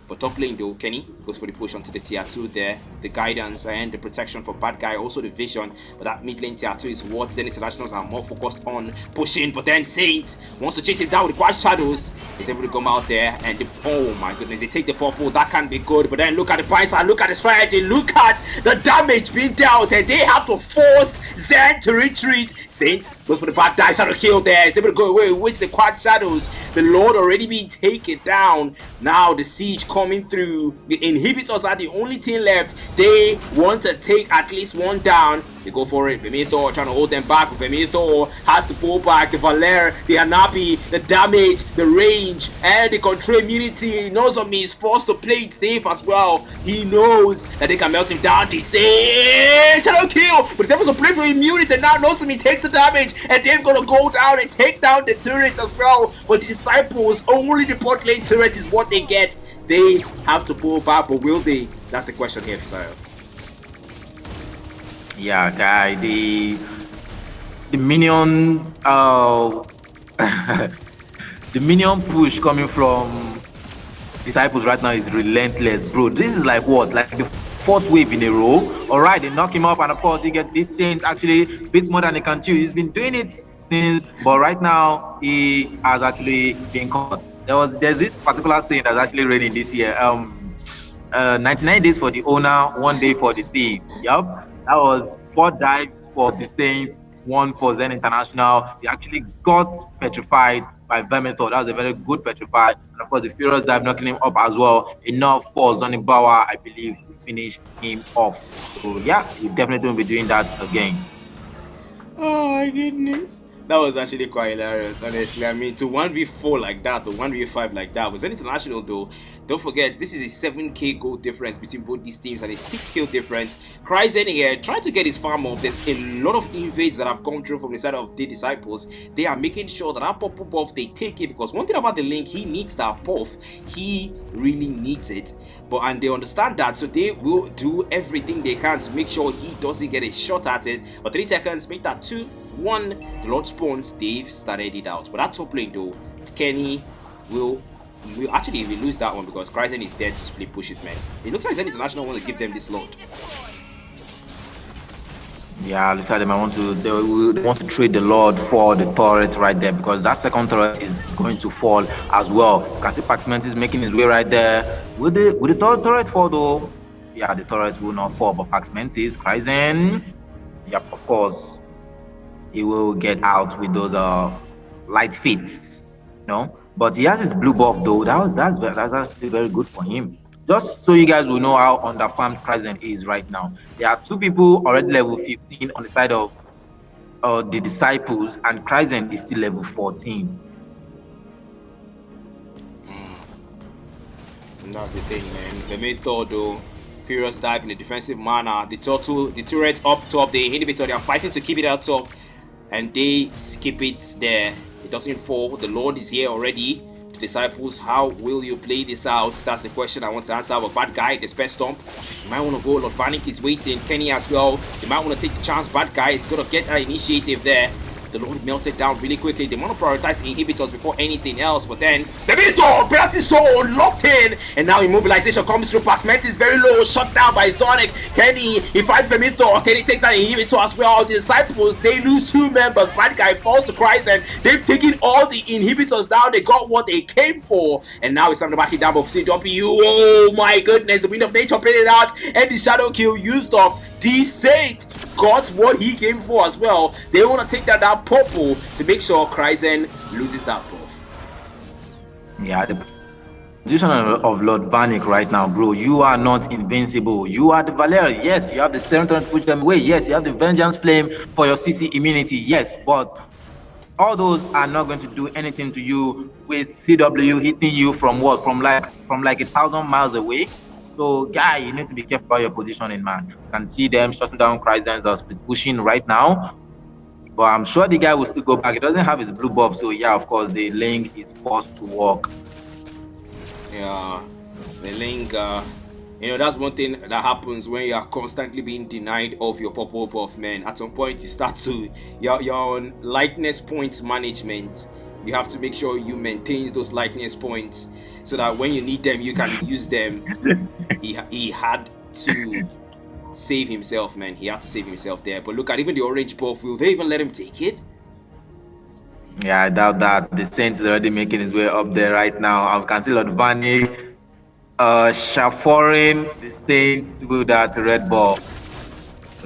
But top lane though, Kenny goes for the push onto the tier 2 there. The guidance and the protection for bad guy, also the vision. But that mid lane tier 2 is what Zen Internationals are more focused on pushing. But then Saint wants to chase him down with the Quad Shadows. He's able to come out there and oh my goodness, they take the purple. That can be good. But then look at the price, look at the strategy, look at the damage being dealt. And they have to force Zen to retreat. Saint goes for the bad dive, shadow kill there. He's able to go away with the Quad Shadows. The Lord already being taken down. Now the siege coming through. The inhibitors are the only thing left. They want to take at least one down. They go for it. Vemithor trying to hold them back. Vemithor has to pull back. The Valer, the Anapi, the damage, the range, and the control immunity. Nozomi is forced to play it safe as well. He knows that they can melt him down. They say shadow kill, but the Devils are playing for immunity, and now Nozomi takes the damage, and they're gonna go down and take down the turret as well. But the Disciples, only the bot lane turret is what they get. They have to pull back, but will they? That's the question here, Fisaya. Yeah, guy, the minion the minion push coming from Disciples right now is relentless, bro. This is like what, like the fourth wave in a row. All right, they knock him up, and of course he gets this Saint actually bits more than he can chew. He's been doing it since, but right now he has actually been caught. There's this particular Saint that's actually raining this year. 99 days for the owner, 1 day for the thief. Yup. That was 4 dives for the Saints, 1 for Zen International. He actually got petrified by Vemithor. That was a very good petrified. And of course, the Furious dive knocking him up as well. Enough for Zonny Bauer, I believe, to finish him off. So yeah, we definitely will be doing that again. Oh my goodness. That was actually quite hilarious, honestly. I mean, to 1v4 like that, to 1v5 like that, was international though. Don't forget, this is a 7k goal difference between both these teams and a 6k difference. Kryzen here trying to get his farm up. There's a lot of invades that have come through from the side of the Disciples. They are making sure that purple buff, they take it, because one thing about the Link, he needs that buff. He really needs it. And they understand that, so they will do everything they can to make sure he doesn't get a shot at it. But 3 seconds, make that 2-1. The Lord spawns, they've started it out. But that top lane though, Kenny will actually we lose that one because Kryzen is there to split pushes, man. It looks like Zen International want to give them this Lord. Yeah, looks like they want to trade the Lord for the turret right there, because that second turret is going to fall as well. You can see Paxment is making his way right there. Will the third turret fall though? Yeah, the turret will not fall, but Paxment is Kryzen. Yep, of course, he will get out with those light feats, you know. But he has his blue buff though. That's actually very good for him. Just so you guys will know how underfarmed Kryzen is right now. There are 2 people already level 15 on the side of the Disciples, and Kryzen is still level 14. And that's the thing, man. The main thought though, Furious dive in a defensive manner. The turret up top, the inhibitor, they are fighting to keep it out top, and they skip it there. It doesn't fall. The Lord is here already. The Disciples, how will you play this out? That's the question I want to answer. But bad guy, the spare stomp. You might want to go. Lord Vanik is waiting. Kenny as well. You might want to take the chance. Bad guy is going to get an initiative there. The Lord melted down really quickly. They want to prioritize inhibitors before anything else. But then the Vemithor, penalty zone locked in. And now immobilization comes through. Passment is very low. Shut down by Sonic. Kenny, he fights Vemithor. Kenny takes that inhibitor as well. The Disciples, they lose 2 members. Bad guy falls to Kryzen. They've taken all the inhibitors down. They got what they came for. And now it's time to back it down of CW. Oh my goodness. The Wind of Nature played it out. And the Shadow Kill used up. The Saint got what he came for as well. They want to take that purple to make sure Kryzen loses that buff. Yeah, the position of Lord Vanik right now, bro. You are not invincible. You are the Valeria. Yes, you have the 7 turn to push them away. Yes, you have the Vengeance Flame for your CC immunity. Yes, but all those are not going to do anything to you with CW hitting you from what? From like 1,000 miles away. So, guy, you need to be careful about your positioning, man. You can see them shutting down Kryzen that's pushing right now. But I'm sure the guy will still go back. He doesn't have his blue buff, so yeah, of course, the Link is forced to walk. Yeah, the Link That's one thing that happens when you are constantly being denied of your purple buff, man. At some point, you start to you're on lightness points management. You have to make sure you maintain those lightness points so that when you need them, you can use them. He had to save himself, man. He had to save himself there. But look at even the orange buff. Will they even let him take it? Yeah, I doubt that. The Saint is already making his way up there right now. I can see Lord Vanek, Shaforin, the Saints with that red ball.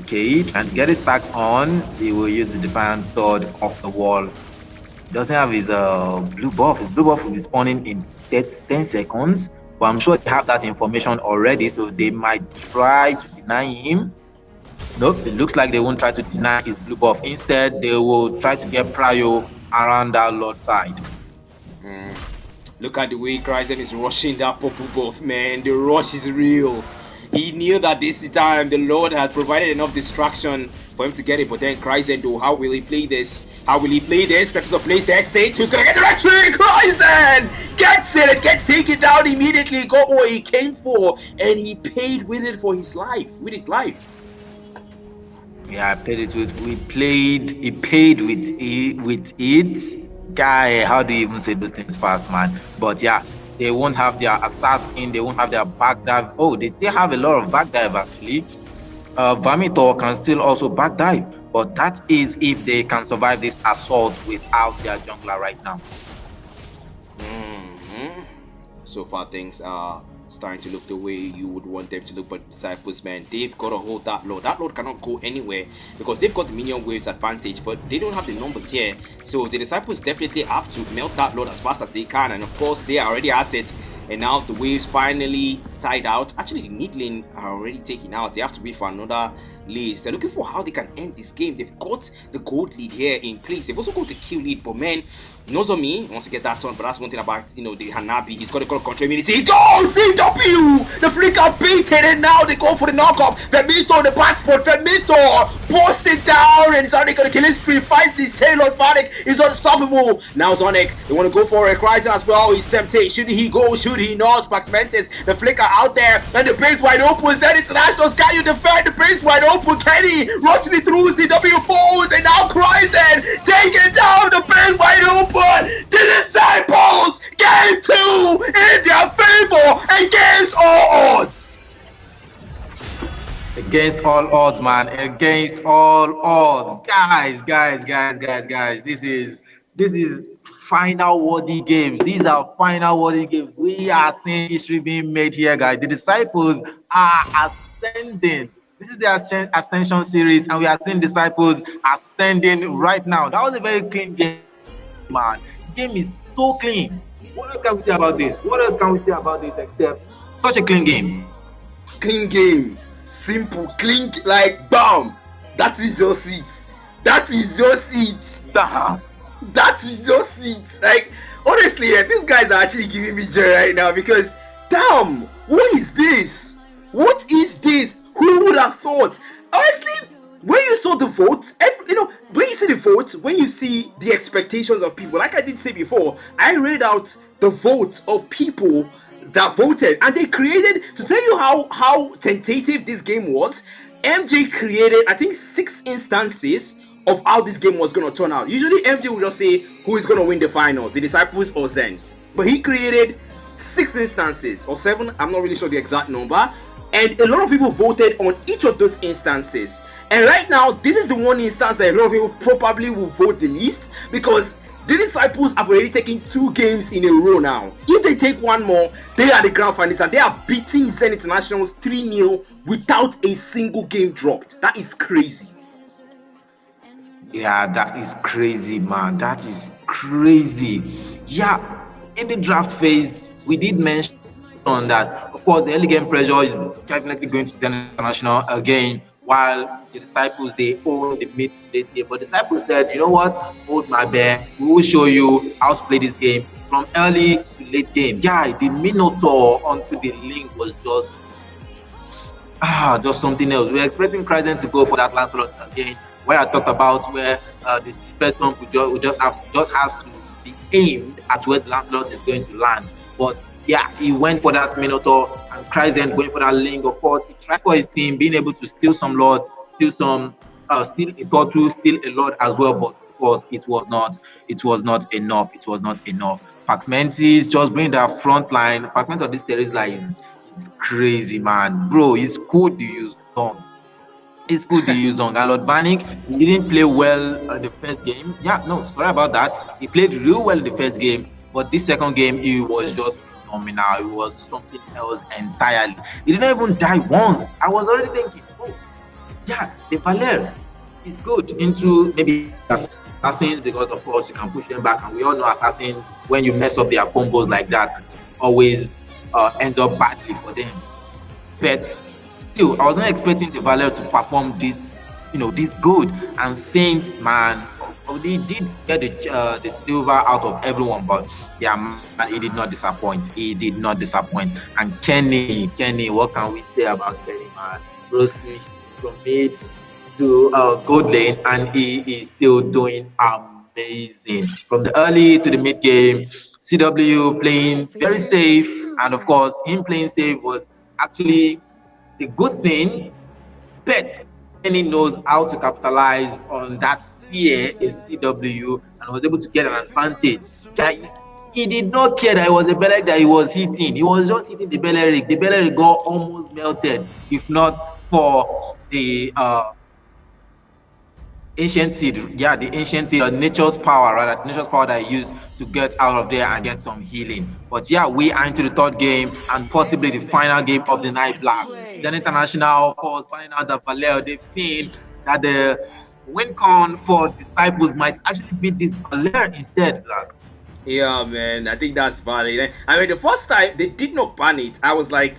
Okay, trying to get his stacks on. He will use the Defiant Sword off the wall. He doesn't have his blue buff. His blue buff will be spawning in 10 seconds. But I'm sure they have that information already, so they might try to deny him. Nope, it looks like they won't try to deny his blue buff. Instead, they will try to get Prio around that Lord side. Look at the way Kryzen is rushing that purple buff, man. The rush is real. He knew that this time the Lord had provided enough distraction for him to get it. But then Kryzen, though, how will he play this? How will he play this? Steps of place there. Sage, who's gonna get the red tree? Kryzen gets it and gets taken down immediately. Got what he came for, and he paid with it for his life. With his life. Yeah, I paid it with. He paid with it. Guy, how do you even say those things fast, man? But yeah, they won't have their assassin. They won't have their backdive. Oh, they still have a lot of backdive actually. Vamitor can still also backdive, but that is if they can survive this assault without their jungler right now. So far, things are starting to look the way you would want them to look, but Disciples, man, they've got to hold that Lord. That Lord cannot go anywhere because they've got the minion waves advantage, but they don't have the numbers here. So the Disciples definitely have to melt that Lord as fast as they can, and of course they are already at it. And now the waves finally tied out. Actually, the mid lane are already taken out. They have to wait for another lead. They're looking for how they can end this game. They've got the gold lead here in place. They've also got the kill lead, but man, Nozomi wants to get that on. But that's one thing about the Hanabi. He's got to go control immunity. Go CW! The flicker baited, and now they go for the knockoff. Femito, the back spot. Femito busted down, and Zonic gonna kill his spree. Fights the Sailor Vanek. He's unstoppable. Now Zonic, they want to go for a Kryzen as well. He's tempted. Should he go? Should he not? Pax Mentis, the flicker out there, and the base wide open. Zen International Sky, you defend the base wide open. Kenny rushing it through CW foes, and now Kryzen taking down the base wide open. The Disciples game 2 in their favor against all odds. Against all odds, man. Against all odds. Guys. This is final worthy games. These are final worthy games. We are seeing history being made here, guys. The Disciples are ascending. This is the Ascension series, and we are seeing Disciples ascending right now. That was a very clean game, man. The game is so clean. What else can we say about this? What else can we say about this except such a clean game? Clean game. Simple. Clean, like bam. That is just it. That is just it. That is just it. Like, honestly, these guys are actually giving me joy right now because, damn, what is this? What is this? Who would have thought? Honestly, when you saw the votes, when you see the votes, when you see the expectations of people, like I did say before, I read out the votes of people that voted, and they created, to tell you how tentative this game was, MJ created, I think, 6 instances of how this game was going to turn out. Usually MJ will just say who is going to win the finals, the Disciples or Zen, but he created 6 instances or 7, I'm not really sure the exact number, and a lot of people voted on each of those instances. And right now, this is the one instance that a lot of people probably will vote the least, because the Disciples have already taken 2 games in a row now. If they take one more, they are the grand finalists, and they are beating Zen Internationals 3-0 without a single game dropped. That is crazy. Yeah, that is crazy, man. That is crazy. Yeah, in the draft phase, we did mention that, of course, the early game pressure is definitely going to Zen International again, while the Disciples, they own the mid this year. But Disciples said, you know what, hold my bear. We will show you how to play this game from early to late game. Yeah, the Minotaur onto the link was just something else. We're expecting Kryzen to go for that Lancelot again, where I talked about where the first one just has to be aimed at where the Lancelot is going to land. But Yeah, he went for that Minotaur and Kryzen going for that link. Of course, he tried for his team, being able to steal some Lord, steal some, steal a Tortu, steal a Lord as well. But of course, it was not enough. It was not enough. Paxmentis just bring that front line. Paxment of this Terizla is crazy, man. Bro, he's good to use long. It's good to use on. And Lord Bannick, he didn't play well the first game. Yeah, no, sorry about that. He played real well in the first game, but this second game, he was just phenomenal. It was something else entirely. He didn't even die once. I was already thinking, oh, yeah, the Valer is good into maybe assassins because, of course, you can push them back. And we all know assassins, when you mess up their combos like that, it always ends up badly for them. But still, I was not expecting the Valer to perform this, this good. And Saints, man, they did get the silver out of everyone, but yeah, man, he did not disappoint. He did not disappoint. And Kenny, what can we say about Kenny, man? Bro switched from mid to gold lane, and he is still doing amazing. From the early to the mid game, CW playing very safe, and of course, him playing safe was actually the good thing. But Kenny knows how to capitalize on that fear in CW and was able to get an advantage. That he did not care that it was a Beleric that he was hitting. He was just hitting the Beleric. The Beleric got almost melted, if not for the ancient seed. Yeah, the ancient seed, or nature's power, rather, nature's power that he used to get out of there and get some healing. But yeah, we are into the third game and possibly the final game of the night, Black. Then International, of course, finding out that Valero, they've seen that the win con for Disciples might actually beat this Valero instead, Black. Yeah, man, I think that's valid. I mean, the first time they did not ban it, I was like,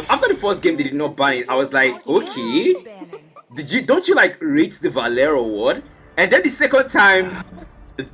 after the first game they did not ban it, I was like, okay, don't you like rate the Valero award? And then the second time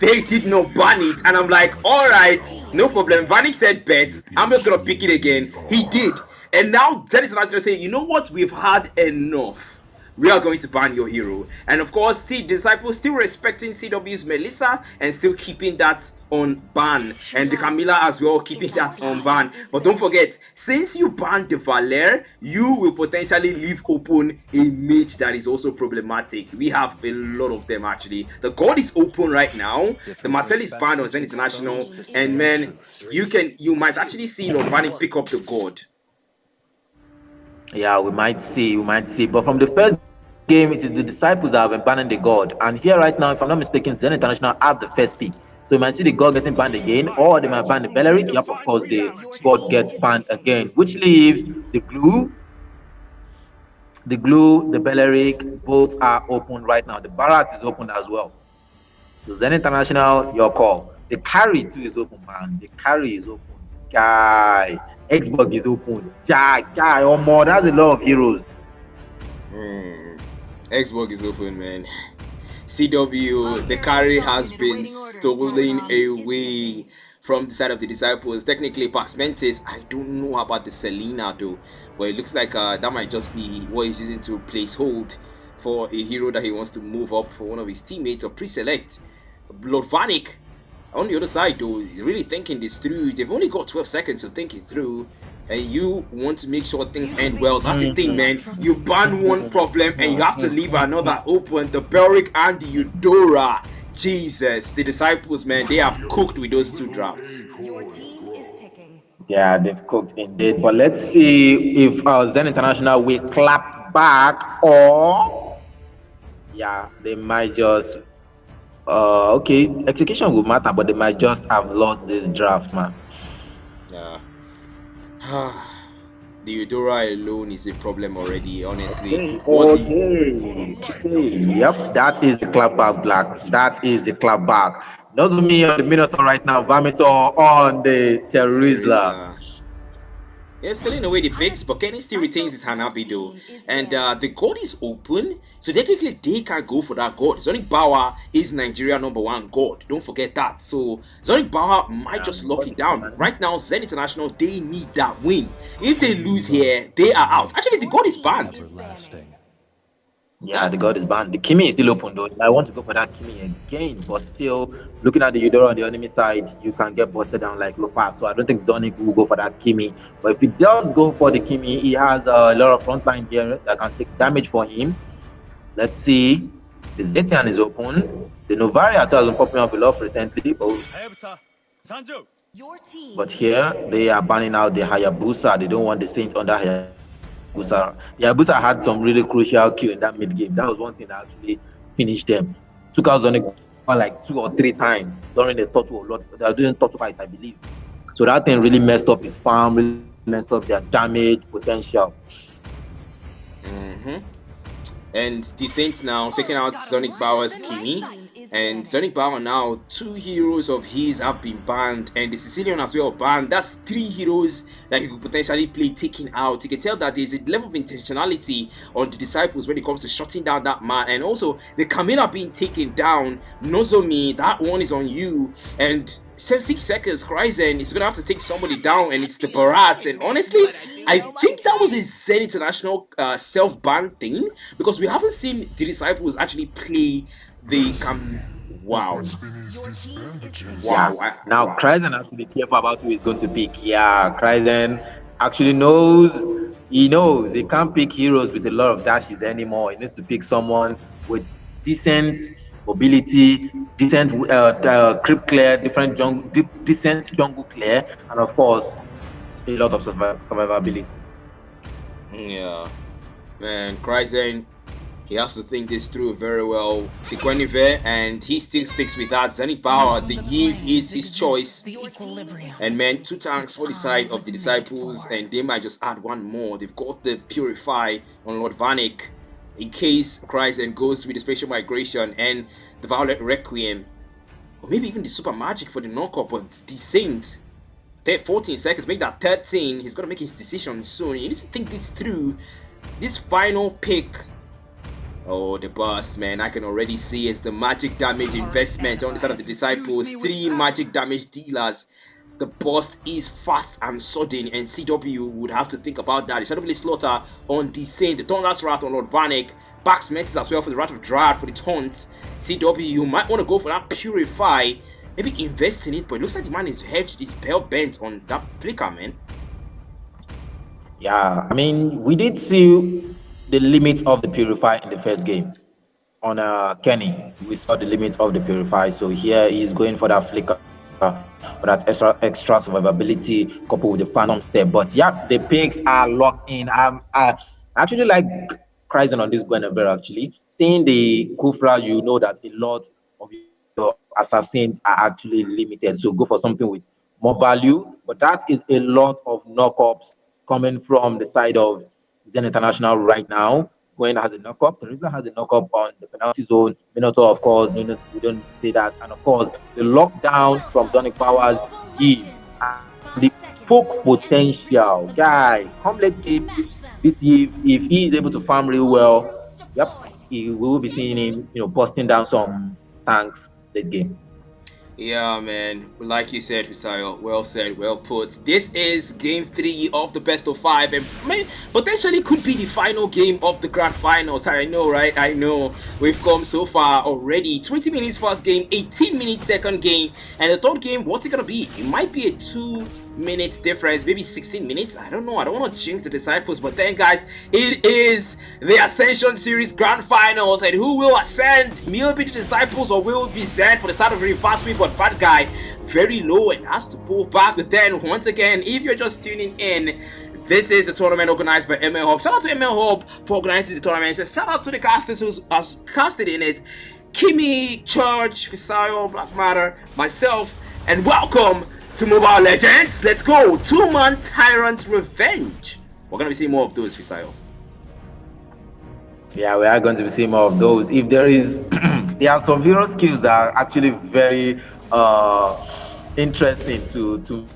they did not ban it, and I'm like, all right, no problem. Vanek said bet, I'm just gonna pick it again. He did, and now Zenith International say, you know what, we've had enough. We are going to ban your hero. And of course, the Disciples still respecting CW's Melissa and still keeping that on ban, and the Camilla as well keeping that on ban. But don't forget, since you banned the Valer, you will potentially leave open a mage that is also problematic. We have a lot of them actually. The God is open right now. The Marcel is banned on Zen International, and man, you might actually see Lord Vanning pick up the God. Yeah, we might see. But from the first game, it is the Disciples that have been banning the God. And here right now, if I'm not mistaken, Zen International have the first pick. So you might see the God getting banned again, or they might ban the Beleric. Yep, of course, the God gets banned again, which leaves the Glue, the Beleric, both are open right now. The Barat is open as well. So Zen International, your call. The carry too is open, man. The carry is open. Guy. Xbox is open. Guy, or more. That's a lot of heroes. Xbox is open, man. CW, the carry has been stolen away from the side of the Disciples. Technically, Pax Mentis, I don't know about the Selena though, but it looks like that might just be what he's using to place hold for a hero that he wants to move up for one of his teammates or pre-select. Lord Vanek, on the other side though, really thinking this through. They've only got 12 seconds to think it through, and you want to make sure things end well. That's the thing, man. You ban one problem and you have to leave another open. The Belric and the Eudora. Jesus, the Disciples, man, they have cooked with those two drafts. Yeah, they've cooked indeed. But let's see if Zen International will clap back, or yeah, they might just okay, execution will matter, but they might just have lost this draft, man. Yeah. The Eudora alone is a problem already, honestly. Okay. Yep, that is the clapback, Black. That is the clapback. Not me on the Minotaur right now, Vamitor on the Terizla. Yeah, stealing away the picks, but Kenny still retains his Hanabi though. And the God is open, so technically they can go for that God. Zonic Bauer is Nigeria #1 God. Don't forget that. So Zonic Bauer might just lock it down. Right now, Zen International, they need that win. If they lose here, they are out. Actually, the God is banned. Yeah, the god is banned. The Kimi is still open though. I want to go for that Kimi again, but still looking at the Eudora on the enemy side, you can get busted down like Lofa. So I don't think Zonic will go for that Kimi. But if he does go for the Kimi, he has a lot of frontline here that can take damage for him. Let's see. The Zetian is open. The Novaria too has been popping up a lot recently, Your team but is here they are banning out the Hayabusa. They don't want the Saints under Hayabusa. The Hayabusa had some really crucial kill in that mid game. That was one thing that actually finished them. Took out Zonic like 2 or 3 times during the turtle lot. They are doing turtle fights, I believe. So that thing really messed up his farm, really messed up their damage potential. Mm-hmm. And the Saints now taking out Sonic Bauer's Kimi. And Sonic Bauer now, 2 heroes of his have been banned, and the Sicilian as well banned. That's 3 heroes that he could potentially play taking out. You can tell that there's a level of intentionality on the Disciples when it comes to shutting down that man. And also the Kamina being taken down. Nozomi, that one is on you. And 6 seconds, Kryzen is gonna have to take somebody down, and it's the Barat. And honestly, I think that was a Zen International self-ban thing, because we haven't seen the Disciples actually play the wow. Yeah. Now Kryzen has to be careful about who he's going to pick. Yeah, Kryzen actually knows. He knows he can't pick heroes with a lot of dashes anymore. He needs to pick someone with decent mobility, decent creep clear, decent jungle clear, and of course a lot of survivability. Yeah, man, Kryzen, he has to think this through very well. The Guinevere, and he still sticks with that. Zenith Power, the Eve is his choice. And man, 2 tanks for the side of the Disciples, and they might just add 1 more. They've got the Purify on Lord Vanek in case Kryzen goes with the Spatial Migration and the Violet Requiem. Or maybe even the Super Magic for the knockup, but the Saint. 14 seconds, make that 13. He's gonna make his decision soon. You need to think this through. This final pick. Oh, the burst, man. I can already see it's the magic damage investment on the side of the Disciples. 3 magic damage dealers. The burst is fast and sudden, and CW would have to think about that. The Shadow Blade Slaughter on the Saint, the Thunder's Wrath on Lord Vanek, Bax Metis as well for the Wrath of Dryad for the taunts. CW, you might want to go for that Purify, maybe invest in it, but it looks like the man is hedged, is hell bent on that flicker, man. Yeah, I mean, we did see the limits of the Purify in the first game. On Kenny, we saw the limits of the Purify, so here he's going for that flicker, for that extra survivability coupled with the Phantom Step. But yeah, the picks are locked in. I actually like Kryzen on this Guinevere. Actually, seeing the Kufra, you know that a lot of your assassins are actually limited, so go for something with more value. But that is a lot of knockups coming from the side of Zen International right now. Gwen has a knockup. Teresa has a knockup on the penalty zone. Minotaur, of course, we don't say that. And of course, the lockdown from Sonic Powers give and the poke potential. Guy, come let's give this Eve. If he is able to farm real well, yep, we will be seeing him, busting down some tanks late game. Yeah, man. Like you said, Fisayo, well said, well put. This is game 3 of the best of 5, and potentially could be the final game of the grand finals. I know, right? I know. We've come so far already. 20 minutes first game, 18 minutes second game, and the third game, what's it gonna be? It might be a 2-minute difference, maybe 16 minutes. I don't know. I don't want to jinx the Disciples, but then, guys, it is the Ascension Series Grand Finals, and who will ascend? Will be the Disciples, or will it be Zen for the start of the reverse sweep? But bad guy very low and has to pull back. But then, once again, if you're just tuning in, this is a tournament organized by ML Hub. Shout out to ML Hub for organizing the tournament. And shout out to the casters who has casted in it: Kimi, Church, Fisayo, Black Matter, myself, and welcome to Mobile Legends. Let's go. 2-man Tyrant Revenge. We're gonna be seeing more of those, Fisayo. Yeah, we are going to be seeing more of those. If there is, there are some hero skills that are actually very interesting to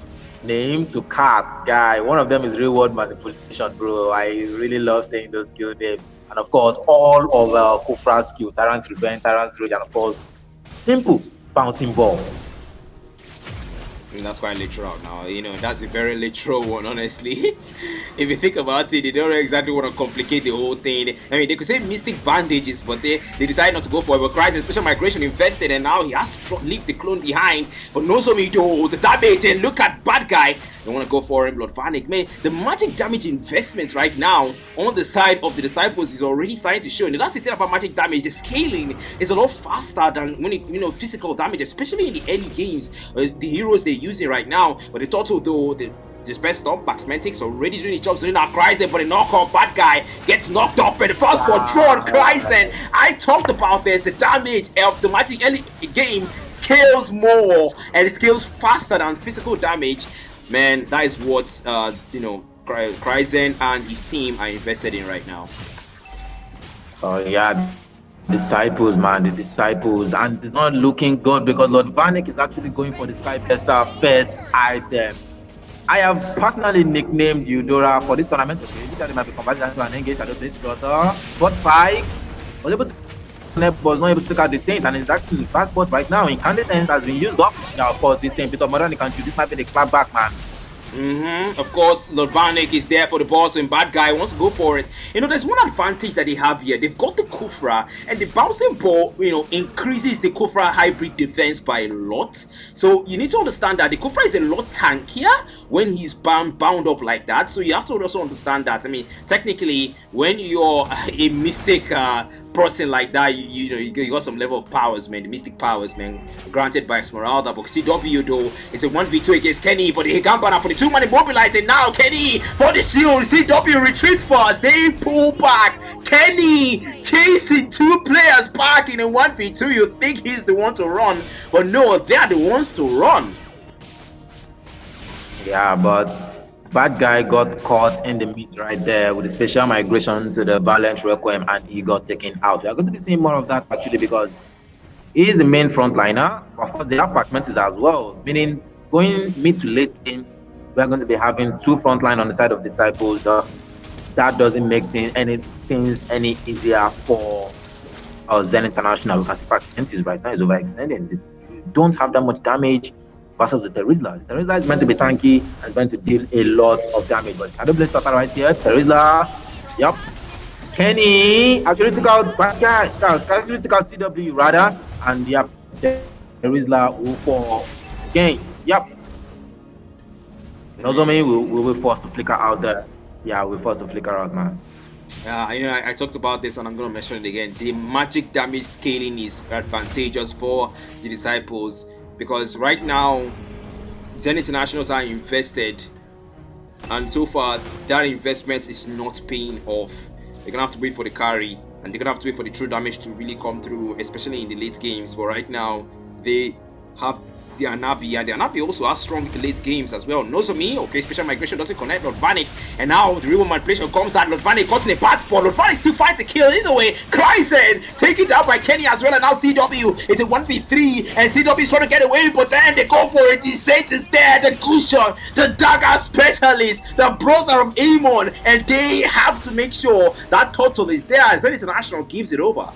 name, to cast. Guy, one of them is reward manipulation, bro. I really love saying those skill names. And of course, all of Kufra's skill, Tyrant's Revenge, Tyrant's Rage, and of course, simple bouncing ball. That's quite literal now. You know, that's a very literal one, honestly. If you think about it, they don't exactly want to complicate the whole thing. I mean, they could say mystic bandages, but they decide not to go for it. But Christ, special migration invested, and now he has to leave the clone behind. But Nozomi, though, the damage, and look at bad guy. They want to go for him, Lord Vanek. Man, the magic damage investment right now on the side of the disciples is already starting to show. And that's the thing about magic damage. The scaling is a lot faster than when it, physical damage, especially in the early games. The heroes they're using right now, but the total though, the best stop Baxmentics already doing the job, so now Kryzen, but the knockoff bad guy gets knocked off and the first control on Kryzen. I talked about this, the damage of the magic early game scales more and it scales faster than physical damage. Man, that is what Kryzen and his team are invested in right now. Oh yeah, disciples, man, the disciples, and it's not looking good because Lord Vanek is actually going for the Sky Pesa first item. I have personally nicknamed Eudora for this tournament. Okay, this might be converted to an engage shadow place closer. But 5 was able to was not able to take out the Saint, and it's actually in the fast spot right now. Incandescence has been used up. Now, of course, this Saint Peter Modern country, this might be the clap back, man. Of course, Lord Vanek is there for the boss and bad guy wants to go for it. There's one advantage that they have here. They've got the Kufra, and the bouncing ball, increases the Kufra hybrid defense by a lot. So you need to understand that the Kufra is a lot tankier when he's bound up like that. So you have to also understand that. I mean, technically, when you're a mystic person like that, you got some level of powers, man, the mystic powers, man, granted by Esmeralda. But CW though, it's a 1v2 against Kenny, but the Higambana for the 2-man immobilizing now. Kenny for the shield. CW retreats fast, they pull back. Kenny chasing 2 players back in a 1v2. You think he's the one to run, but no, they're the ones to run. Yeah, but bad guy got caught in the mid right there with a special migration to the Valiant Requiem, and he got taken out. We are going to be seeing more of that actually because he is the main frontliner. Of course, they have fragmented as well, meaning going mid to late game, we are going to be having 2 frontline on the side of disciples. That doesn't make things any easier for Zen International. We can see fragmented right now is overextending. They don't have that much damage versus the Terizla. The Terizla is meant to be tanky and is meant to deal a lot of damage. But Shadow Blade starter right here. Terizla. Yep. Kenny actually took out CW rather. And yep, Terizla will fall again. Yep. Nozomi will be forced to flicker out there. Yeah, we're forced to flicker out, man. I talked about this and I'm going to mention it again. The magic damage scaling is advantageous for the disciples, because right now Zen Internationals are invested, and so far that investment is not paying off. They're gonna have to wait for the carry, and they're gonna have to wait for the true damage to really come through, especially in the late games. But right now they have the Anavi, and the Anavi also has strong late games as well. Nozomi, okay, special migration doesn't connect Lord Vanek, and now the real manipulation comes out. Lord Vanek caught in a bad spot. Lord Vanek still finds a kill either way. Kryzen taken down by Kenny as well, and now CW. It's a 1v3, and CW is trying to get away, but then they go for it. The Saint is there, the Gushon, the dagger specialist, the brother of Amon, and they have to make sure that total is there as Zen International gives it over.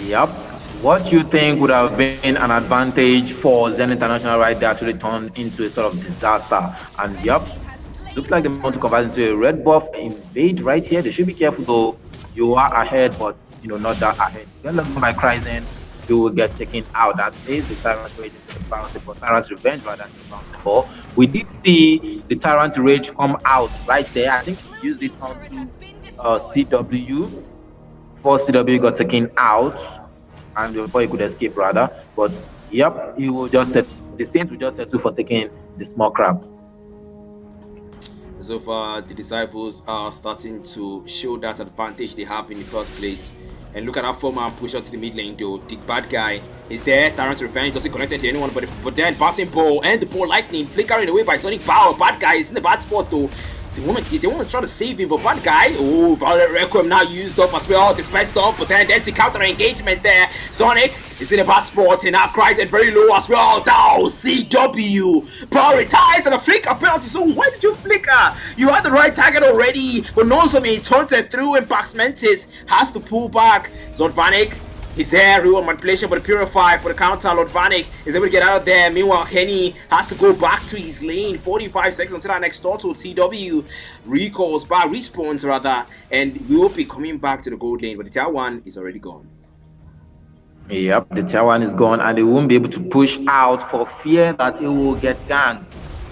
Yep. What you think would have been an advantage for Zen International right there actually turned into a sort of disaster. And yep, looks like they want to convert into a red buff invade right here. They should be careful though. You are ahead, but not that ahead. Then look by Kryzen, you will get taken out. That is the Tyrant Rage into the bounce for Tyrant's Revenge rather than the bounce for. We did see the Tyrant Rage come out right there. I think he used it onto CW. Before CW got taken out, and before he could escape rather, but yep, he will just set the Saints will just settle for taking the small crab. So far the disciples are starting to show that advantage they have in the first place. And look at that 4-man push out to the mid lane though. The bad guy is there. Tyrant's Revenge doesn't connect to anyone, but then passing ball and the ball lightning flickering away by Sonic Power. Bad guy is in the bad spot though. They want to try to save him, but bad guy. Oh, Violet Requiem now used up as well. Dispensed off, but then there's the counter engagement there. Sonic is in a bad spot, and now Kryzen very low as well. Down CW prioritize and a flicker penalty. So why did you flicker? You had the right target already, but Nozomi taunted through, and Pax Mentis has to pull back. Zordvanik He's there, real manipulation, but Purify for the counter. Lord Vanek is able to get out of there. Meanwhile, Kenny has to go back to his lane. 45 seconds until that next turtle. TW recalls back, respawns rather, and will be coming back to the gold lane, but the tier 1 is already gone. Yep, the tier 1 is gone, and they won't be able to push out for fear that he will get ganked.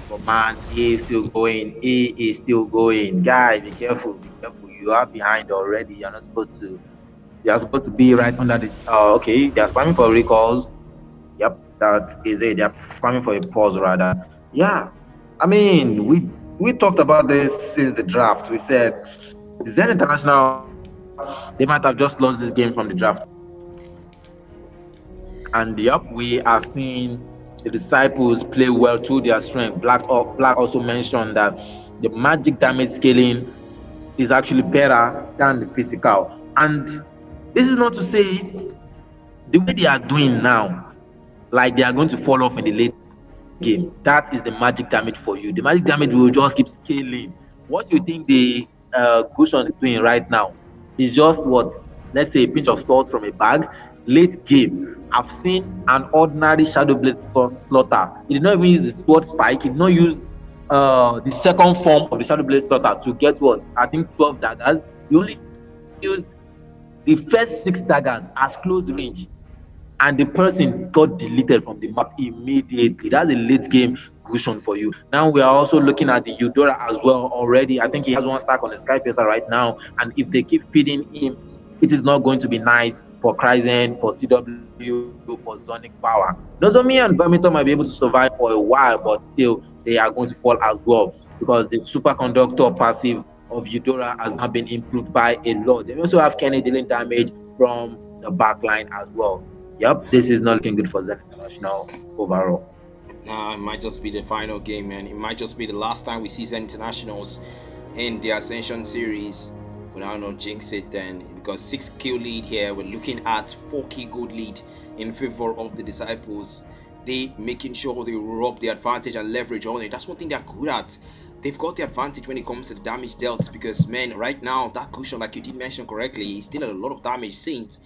But man, he is still going. He is still going. Guy, be careful, be careful. You are behind already. You're not supposed to. They are supposed to be right under the. Okay, they are spamming for recalls. Yep, that is it. They are spamming for a pause rather. Yeah, I mean, we talked about this since the draft. We said the Zen International, they might have just lost this game from the draft. And yep, we are seeing the disciples play well to their strength. Black also mentioned that the magic damage scaling is actually better than the physical. And this is not to say the way they are doing now, like they are going to fall off in the late game. That is the magic damage for you. The magic damage will just keep scaling. What you think the cushion is doing right now is just what, let's say, a pinch of salt from a bag. Late game, I've seen an ordinary Shadow Blade Slaughter. He did not even use the sword spike. He did not use the second form of the Shadow Blade Slaughter to get what, I think 12 daggers. He only used the first 6 daggers as close range, and the person got deleted from the map immediately. That's a late game cushion for you. Now we are also looking at the Eudora as well already. I think he has 1 stack on the Sky Pacer right now, and if they keep feeding him, it is not going to be nice for Kryzen, for CW, for Sonic Power. Nozomi and Badminton might be able to survive for a while, but still they are going to fall as well, because the superconductor passive of Eudora has not been improved by a lot. They also have Kenny dealing damage from the back line as well. Yep, this is not looking good for Zen International overall. It might just be the final game, man. It might just be the last time we see Zen Internationals in the Ascension series. But I don't jinx it then, because 6 kill lead here. We're looking at 4k gold lead in favor of the disciples. They making sure they rob the advantage and leverage on it. That's one thing they're good at. They've got the advantage when it comes to the damage dealt, because man, right now that cushion, like you did mention correctly, is still a lot of damage Saint.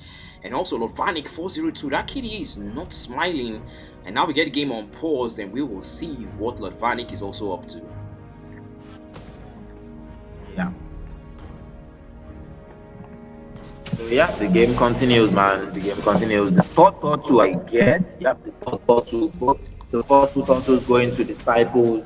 And also Lord Vanek 402, that kitty is not smiling. And now we get the game on pause, and we will see what Lord Vanek is also up to. Yeah. So yeah, the game continues, man. The game continues. The third turtle, I guess. Yep, the third turtle. Both the first 2 turtles going to disciples.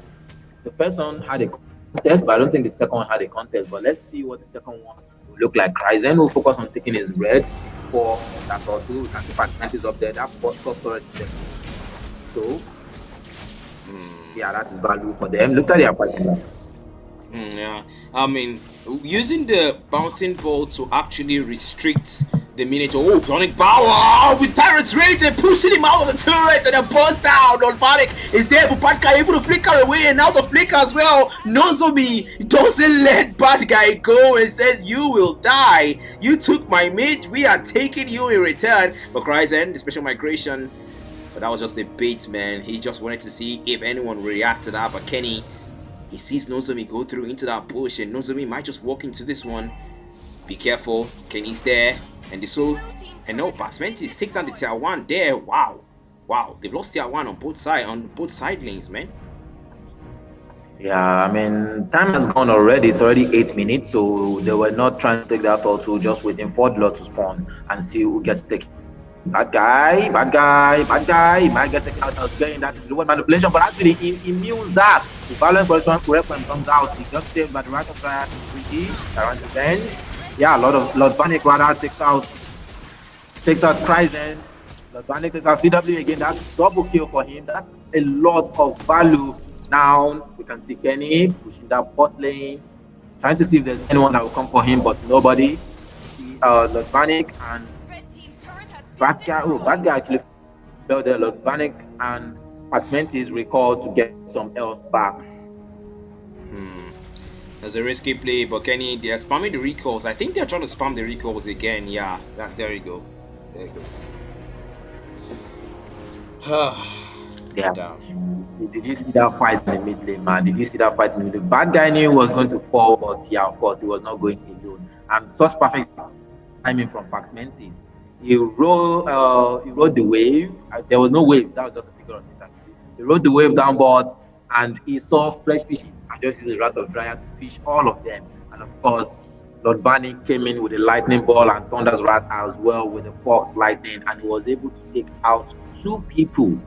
The first one had a contest, but I don't think the second one had a contest. But let's see what the second one will look like. Kryzen will focus on taking his red for that turtle. And the participant is up there. That first turret is there. So yeah, that is value for them. Look at their participant. Yeah, I mean, using the bouncing ball to actually restrict the minute. Oh, Sonic Power with Tyrant's Rage and pushing him out of the turret, and then burst down. Lord Vanek is there, but Bad Guy able to flicker away, and now the flicker as well. Nozomi doesn't let Bad Guy go and says, "You will die. You took my mate. We are taking you in return." But Kryzen, the special migration, but that was just a bait, man. He just wanted to see if anyone would react to that. But Kenny, he sees Nozomi go through into that bush, and Nozomi might just walk into this one. Be careful, Kenny's there, and the soul, and no, Basmentis takes down the tier 1 there. Wow, they've lost tier 1 on both side lanes, man. Yeah, I mean, time has gone already. It's already 8 minutes, so they were not trying to take that turtle, just waiting for the lot to spawn and see who gets taken. Bad guy might get taken out of getting that lower manipulation, but actually he knew that the balance position correct when it comes out. He got saved by the right of fire around the bench. Yeah, Lord Vanek rather takes out Kryzen. Lord Vanek takes out CW again. That's double kill for him. That's a lot of value. Now we can see Kenny pushing that bot lane, trying to see if there's anyone that will come for him, but nobody. Lord Vanek and Bad guy actually fell there. Lord Vanek and Patmenti is recalled to get some health back. There's a risky play, but Kenny, they are spamming the recalls. I think they're trying to spam the recalls again. Yeah, there you go. Yeah. Did you see that fight in the mid lane, man? Did you see that fight in the mid lane? Bad guy knew he was going to fall, but yeah, of course, he was not going alone. And such perfect timing from Paxmentis. He rode the wave. There was no wave. That was just a figure of speech. Actually, he rode the wave downboard, and he saw fresh fishes and just used a rat of dryer to fish all of them. And of course, Lord Barney came in with a lightning ball and Thunder's rat as well with the fox lightning, and he was able to take out two people.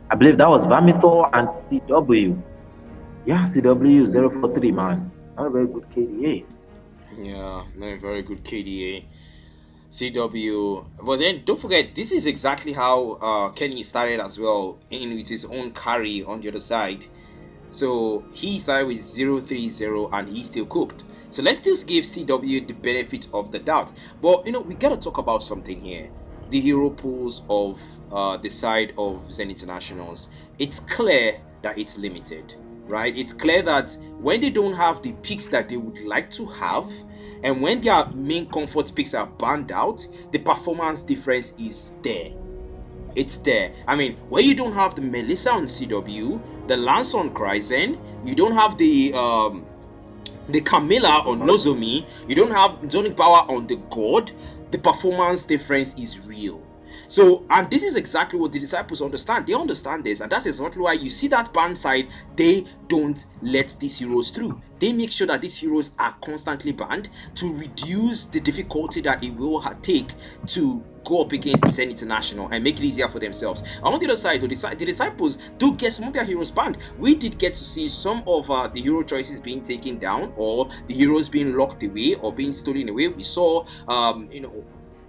I believe that was Vermithor and CW. Yeah, CW 043, man. Not a very good KDA. Yeah, not a very good KDA. CW. But then don't forget, this is exactly how Kenny started as well, in with his own carry on the other side. So he started with 030 and he still cooked. So let's still give CW the benefit of the doubt. But we gotta talk about something here. The hero pools of the side of Zen Internationals. It's clear that it's limited, right? It's clear that when they don't have the picks that they would like to have, and when their main comfort picks are banned out, the performance difference is there. It's there. I mean, when you don't have the Melissa on CW, the Lance on Kryzen, you don't have the Camilla on Nozomi, you don't have Zonic Power on the God, the performance difference is real. So, and this is exactly what the disciples understand. They understand this, and that's exactly why you see that band side, they don't let these heroes through. They make sure that these heroes are constantly banned to reduce the difficulty that it will take to go up against the Zen International and make it easier for themselves. On the other side, the disciples do get some of their heroes banned. We did get to see some of the hero choices being taken down, or the heroes being locked away or being stolen away. We saw,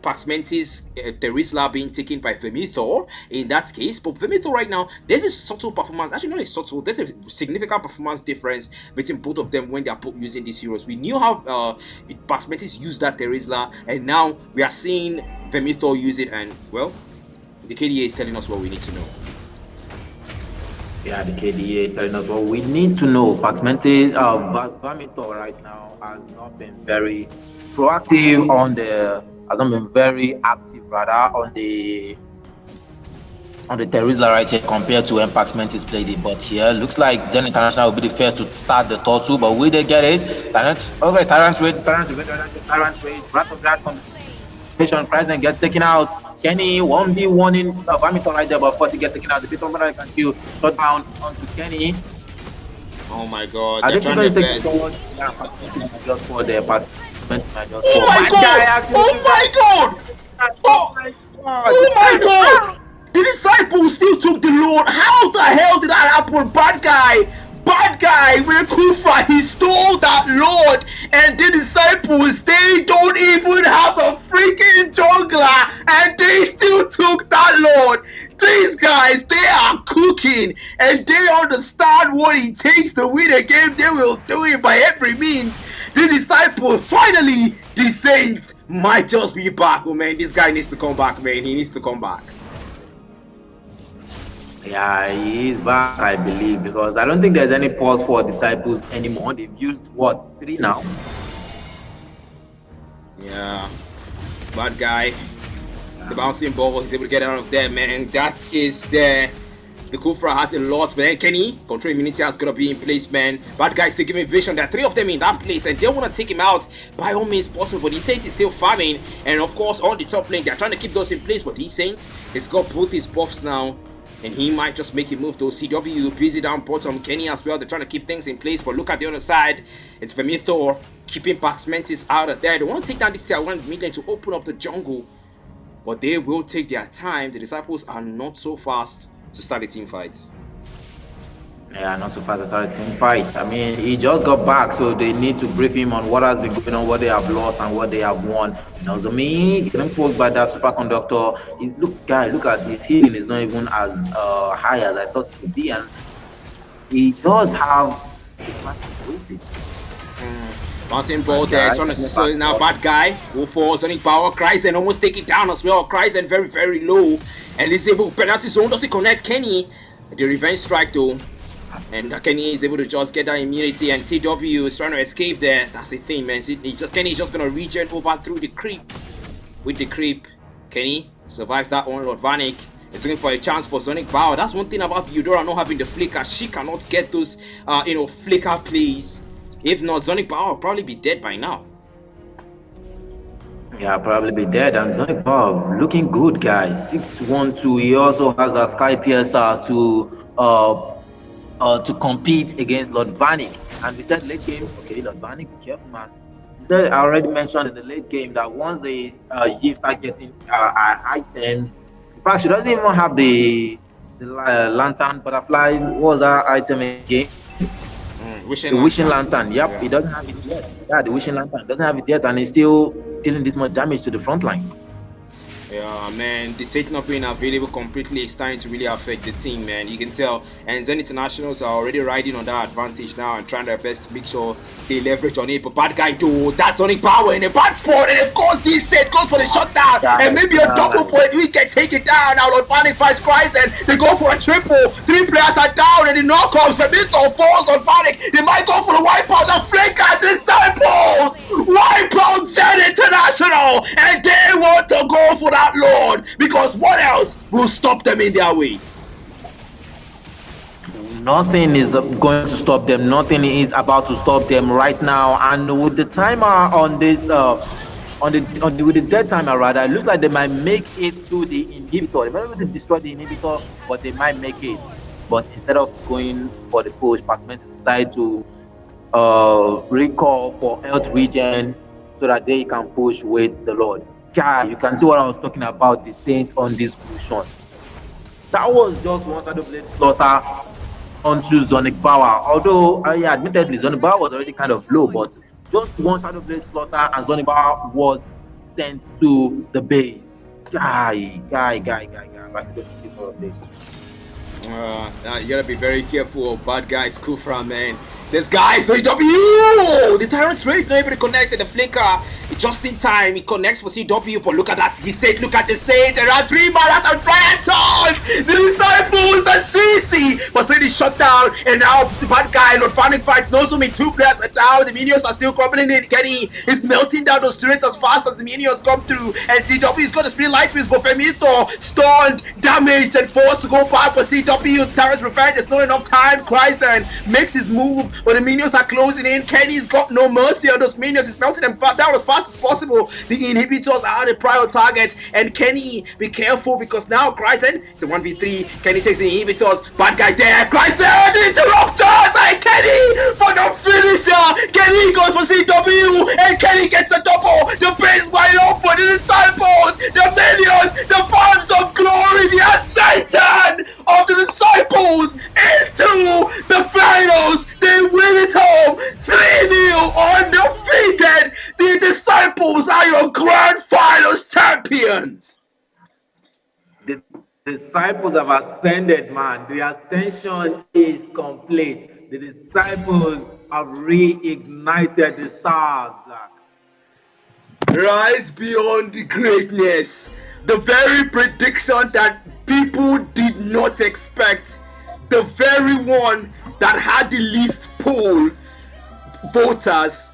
Pax Mantis, Terizla being taken by Vermithor in that case. But Vermithor right now, there's a subtle performance, actually not a subtle, there's a significant performance difference between both of them when they are both using these heroes. We knew how Pax Mantis used that Terizla, and now we are seeing Vermithor use it, and well, the KDA is telling us what we need to know. Yeah, the KDA is telling us what we need to know. Pax Mantis, Vermithor right now has not been very proactive on the, has not been very active rather on the Terizla right here compared to when Pax Mantis played it. But here looks like Zen International will be the first to start the torso, but will they get it? Tyrant Raid, Wrath of Dragon competition, Kryzen gets taken out. Kenny 1v1 in Vermithor right there, but of course he gets taken out. The bit of money can still shut down onto Kenny. Oh my god, they're trying to take forward. Just for the Pax. Oh my god! Oh my god! Oh my god! The disciples still took the Lord. How the hell did that happen? Bad guy with Kufa, he stole that Lord, and the disciples, they don't even have a freaking jungler, and they still took that Lord. These guys, they are cooking, and they understand what it takes to win a game. They will do it by every means. The disciple, finally, the Saints might just be back. Oh man, this guy needs to come back, man. He needs to come back. Yeah, he is back, I believe, because I don't think there's any pause for disciples anymore. They've used what, 3 now? Yeah, bad guy. The bouncing ball, he's able to get out of there, man. That is there. The Kufra has a lot, but then Kenny, control immunity has got to be in place, man. Bad guys still giving vision. There are 3 of them in that place, and they want to take him out by all means possible. But Saint is still farming, and of course, on the top lane, they're trying to keep those in place. But Saint has got both his buffs now, and he might just make a move. Though CW busy down bottom, Kenny as well. They're trying to keep things in place, but look at the other side. It's Vermithor keeping Pax Mantis out of there. They want to take down this tier 1 mid lane to open up the jungle, but they will take their time. The disciples are not so fast to start the team fights. Yeah, not so fast to start the team fight. I mean, he just got back, so they need to brief him on what has been going on, what they have lost and what they have won. Nozomi getting poked by that superconductor. Look at his healing is not even as high as I thought it would be, and he does have a massive wastage. Bouncing ball there, so now bad guy go for Sonic Power. Kryzen almost take it down as well. Kryzen very, very low, and is able to penalty zone. Does it connect Kenny? The revenge strike though, and Kenny is able to just get that immunity, and CW is trying to escape there. That's the thing, man. Kenny is just gonna regen over through the creep. With the creep, Kenny survives that one. Lord Vanek is looking for a chance for Sonic Power. That's one thing about Eudora not having the flicker. She cannot get those, flicker plays. If not, Sonic Power will probably be dead by now. Yeah, probably be dead. And Sonic Bob looking good, guys. 6-1-2. He also has the Sky PSR to compete against Lord Vanik. And we said late game, okay, Lord Vanik, be careful, man. We said I already mentioned in the late game that once the Eve start getting items, in fact, she doesn't even have the lantern butterfly. What was that item again? The Wishing wishing lantern. lantern. Yep, he doesn't Yeah. have it yet. Yeah, the wishing lantern doesn't have it yet, and he's still dealing this much damage to the front line. Yeah, man, the State not being available completely is starting to really affect the team, man. You can tell, and Zen Internationals are already riding on that advantage now and trying their best to make sure they leverage on it. But bad guy, though, that's Sonic Power in a bad spot, and of course, this set goes for the shutdown, and maybe a double point. We can take it down. Now, Lord Panic fights Christ, and they go for a triple. 3 players are down, and the knock-offs, the Mr. falls on Panic. They might go for the wipeout, the Flaker Disciples wipe out Zen International, and they want to go for that Lord, because what else will stop them in their way? Nothing is going to stop them. Nothing is about to stop them right now. And with the timer on this, with the dead timer rather, it looks like they might make it to the inhibitor. They might be able to destroy the inhibitor, but they might make it. But instead of going for the push, Pac-Man decide to recall for health regen so that they can push with the Lord. Guy, you can see what I was talking about, the Saint on this cushion. That was just one Shadow Blade slaughter onto Sonic Power. Although, yeah, admittedly, Sonic Power was already kind of low, but just one Shadow Blade slaughter and Sonic Power was sent to the base. Guy. What's going to see more of this? You gotta be very careful of bad guys, Kufra, man. This guy's CW! The Tyrant's Raid not able to connect to the flicker. Just in time, he connects for CW, but look at that. He said, look at the Saints. There are 3 man out of Triatons. The Disciples, the CC. But Saint is shut down, and now bad guy, Lord Panic fights. Nozomi, 2 players are down. The minions are still crumbling in. Kenny is melting down those turrets as fast as the minions come through. And CW is going to split light with Bofemito. Stunned, damaged, and forced to go back. But CW, Tyrant's Revenge, there's not enough time. Cries and makes his move, but the minions are closing in. Kenny's got no mercy on those minions. He's melting them down as fast as possible. The inhibitors are the prior target, and Kenny, be careful, because now Kryzen, it's a 1v3. Kenny takes the inhibitors. Bad guy there. Kryzen, the interruptors, and Kenny for the finisher. Kenny goes for CW, and Kenny gets a double. The base wide open. The Disciples, the minions, the farms of glory, the ascension of the Disciples into the finals. They win it home, 3-0 undefeated. The Disciples are your grand finals champions. The disciples have ascended, man. The ascension is complete. The disciples have reignited the stars, Black. Rise beyond the greatness. The very prediction that people did not expect. The very one that had the least poll voters.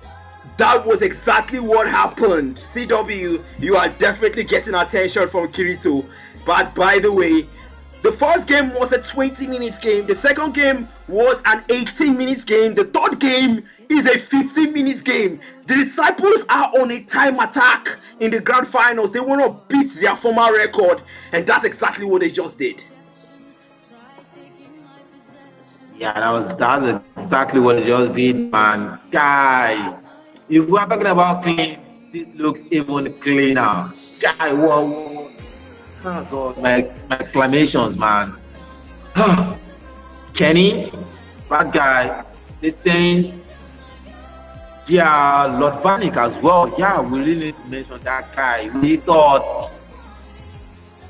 That was exactly what happened. CW, you are definitely getting attention from Kirito. But by the way, the first game was a 20-minute game. The second game was an 18-minute game. The third game is a 15-minute game. The Disciples are on a time attack in the grand finals. They want to beat their former record, and that's exactly what they just did. Yeah, that's exactly what they just did, man. Guy, if we are talking about clean, this looks even cleaner. Guy, whoa. Oh God, my exclamations, man. Kenny, bad guy. The Saints, yeah, Lord Vanik as well. Yeah, we really need to mention that guy. We thought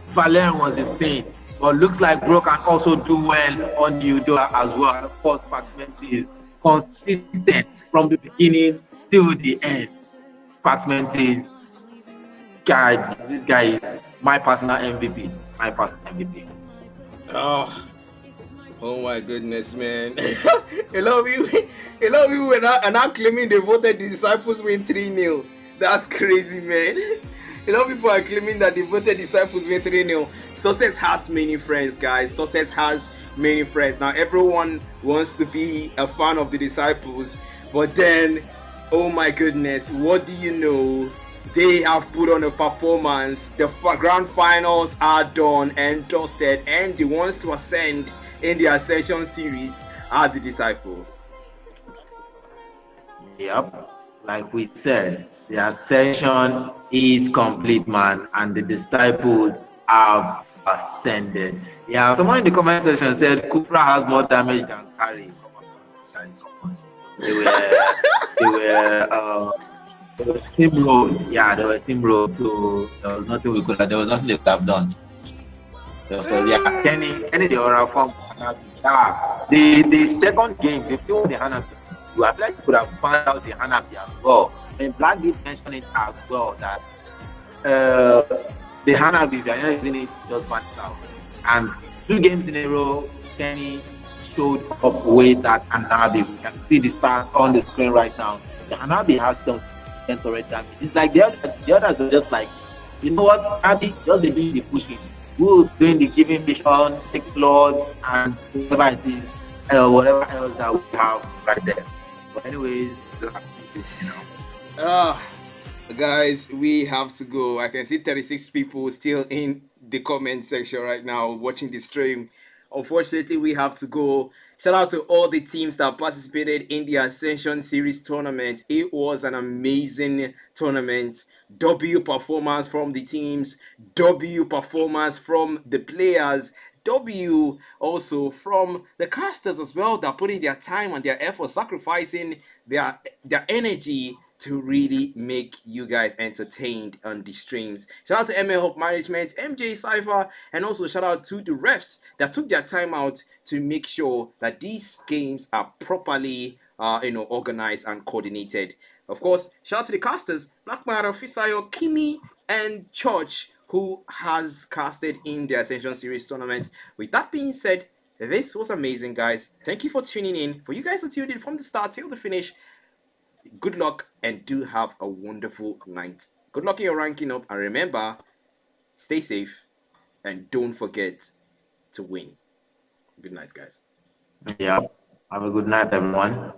Valerian was his thing, but looks like Bro can also do well on Eudora as well. And of course, Paxman is consistent from the beginning till the end. Paxman is guy. This guy is my personal MVP. Oh my goodness, man. a lot of you are now claiming they voted the Disciples win 3-0. That's crazy, man. A lot of people are claiming that the voted Disciples win 3-0. Success has many friends, guys. Success has many friends. Now, everyone wants to be a fan of the Disciples, but then, oh my goodness, what do you know? They have put on a performance. The grand finals are done and dusted, and the ones to ascend in the Ascension series are the disciples. Yep. Like we said, the ascension is complete, man, and the disciples have ascended. Yeah, someone in the comment section said Kufra has more damage than Carry. Come on, guys, come on. They were, they were steamrolled. Yeah, they were steamrolled. So there was nothing they could have done. So yeah, Kenny the oral form Hanabi. Yeah, the second game, they still the Hanabi. You I feel like you could have found out the Hanabi as well. And Black did mention it as well that uh, the Hanabi, if you're not using it, just ban it out. And 2 games in a row, Kenny showed up with that Hanabi. We can see the stats on the screen right now. The Hanabi has 70% already damage. It's like the others were just like, you know what, Hanabi, just be doing the pushing. We're doing the giving mission, take floods, and whatever it is, whatever else that we have right there. But anyways, Guys, we have to go. I can see 36 people still in the comment section right now watching the stream. Unfortunately, we have to go. Shout out to all the teams that participated in the Ascension Series tournament. It was an amazing tournament. W performance from the teams, W performance from the players, W also from the casters as well that put in their time and their effort, sacrificing their energy to really make you guys entertained on the streams. Shout out to ML Hope Management, MJ Cypher, and also shout out to the refs that took their time out to make sure that these games are properly organized and coordinated. Of course, shout out to the casters, Black Matter, Fisayo, Kimi, and Church, who has casted in the Ascension Series tournament. With that being said, this was amazing, guys. Thank you for tuning in. For you guys that tuned in from the start till the finish, good luck and do have a wonderful night. Good luck in your ranking up, and remember, stay safe and don't forget to win. Good night, guys. yeah, have a good night, everyone.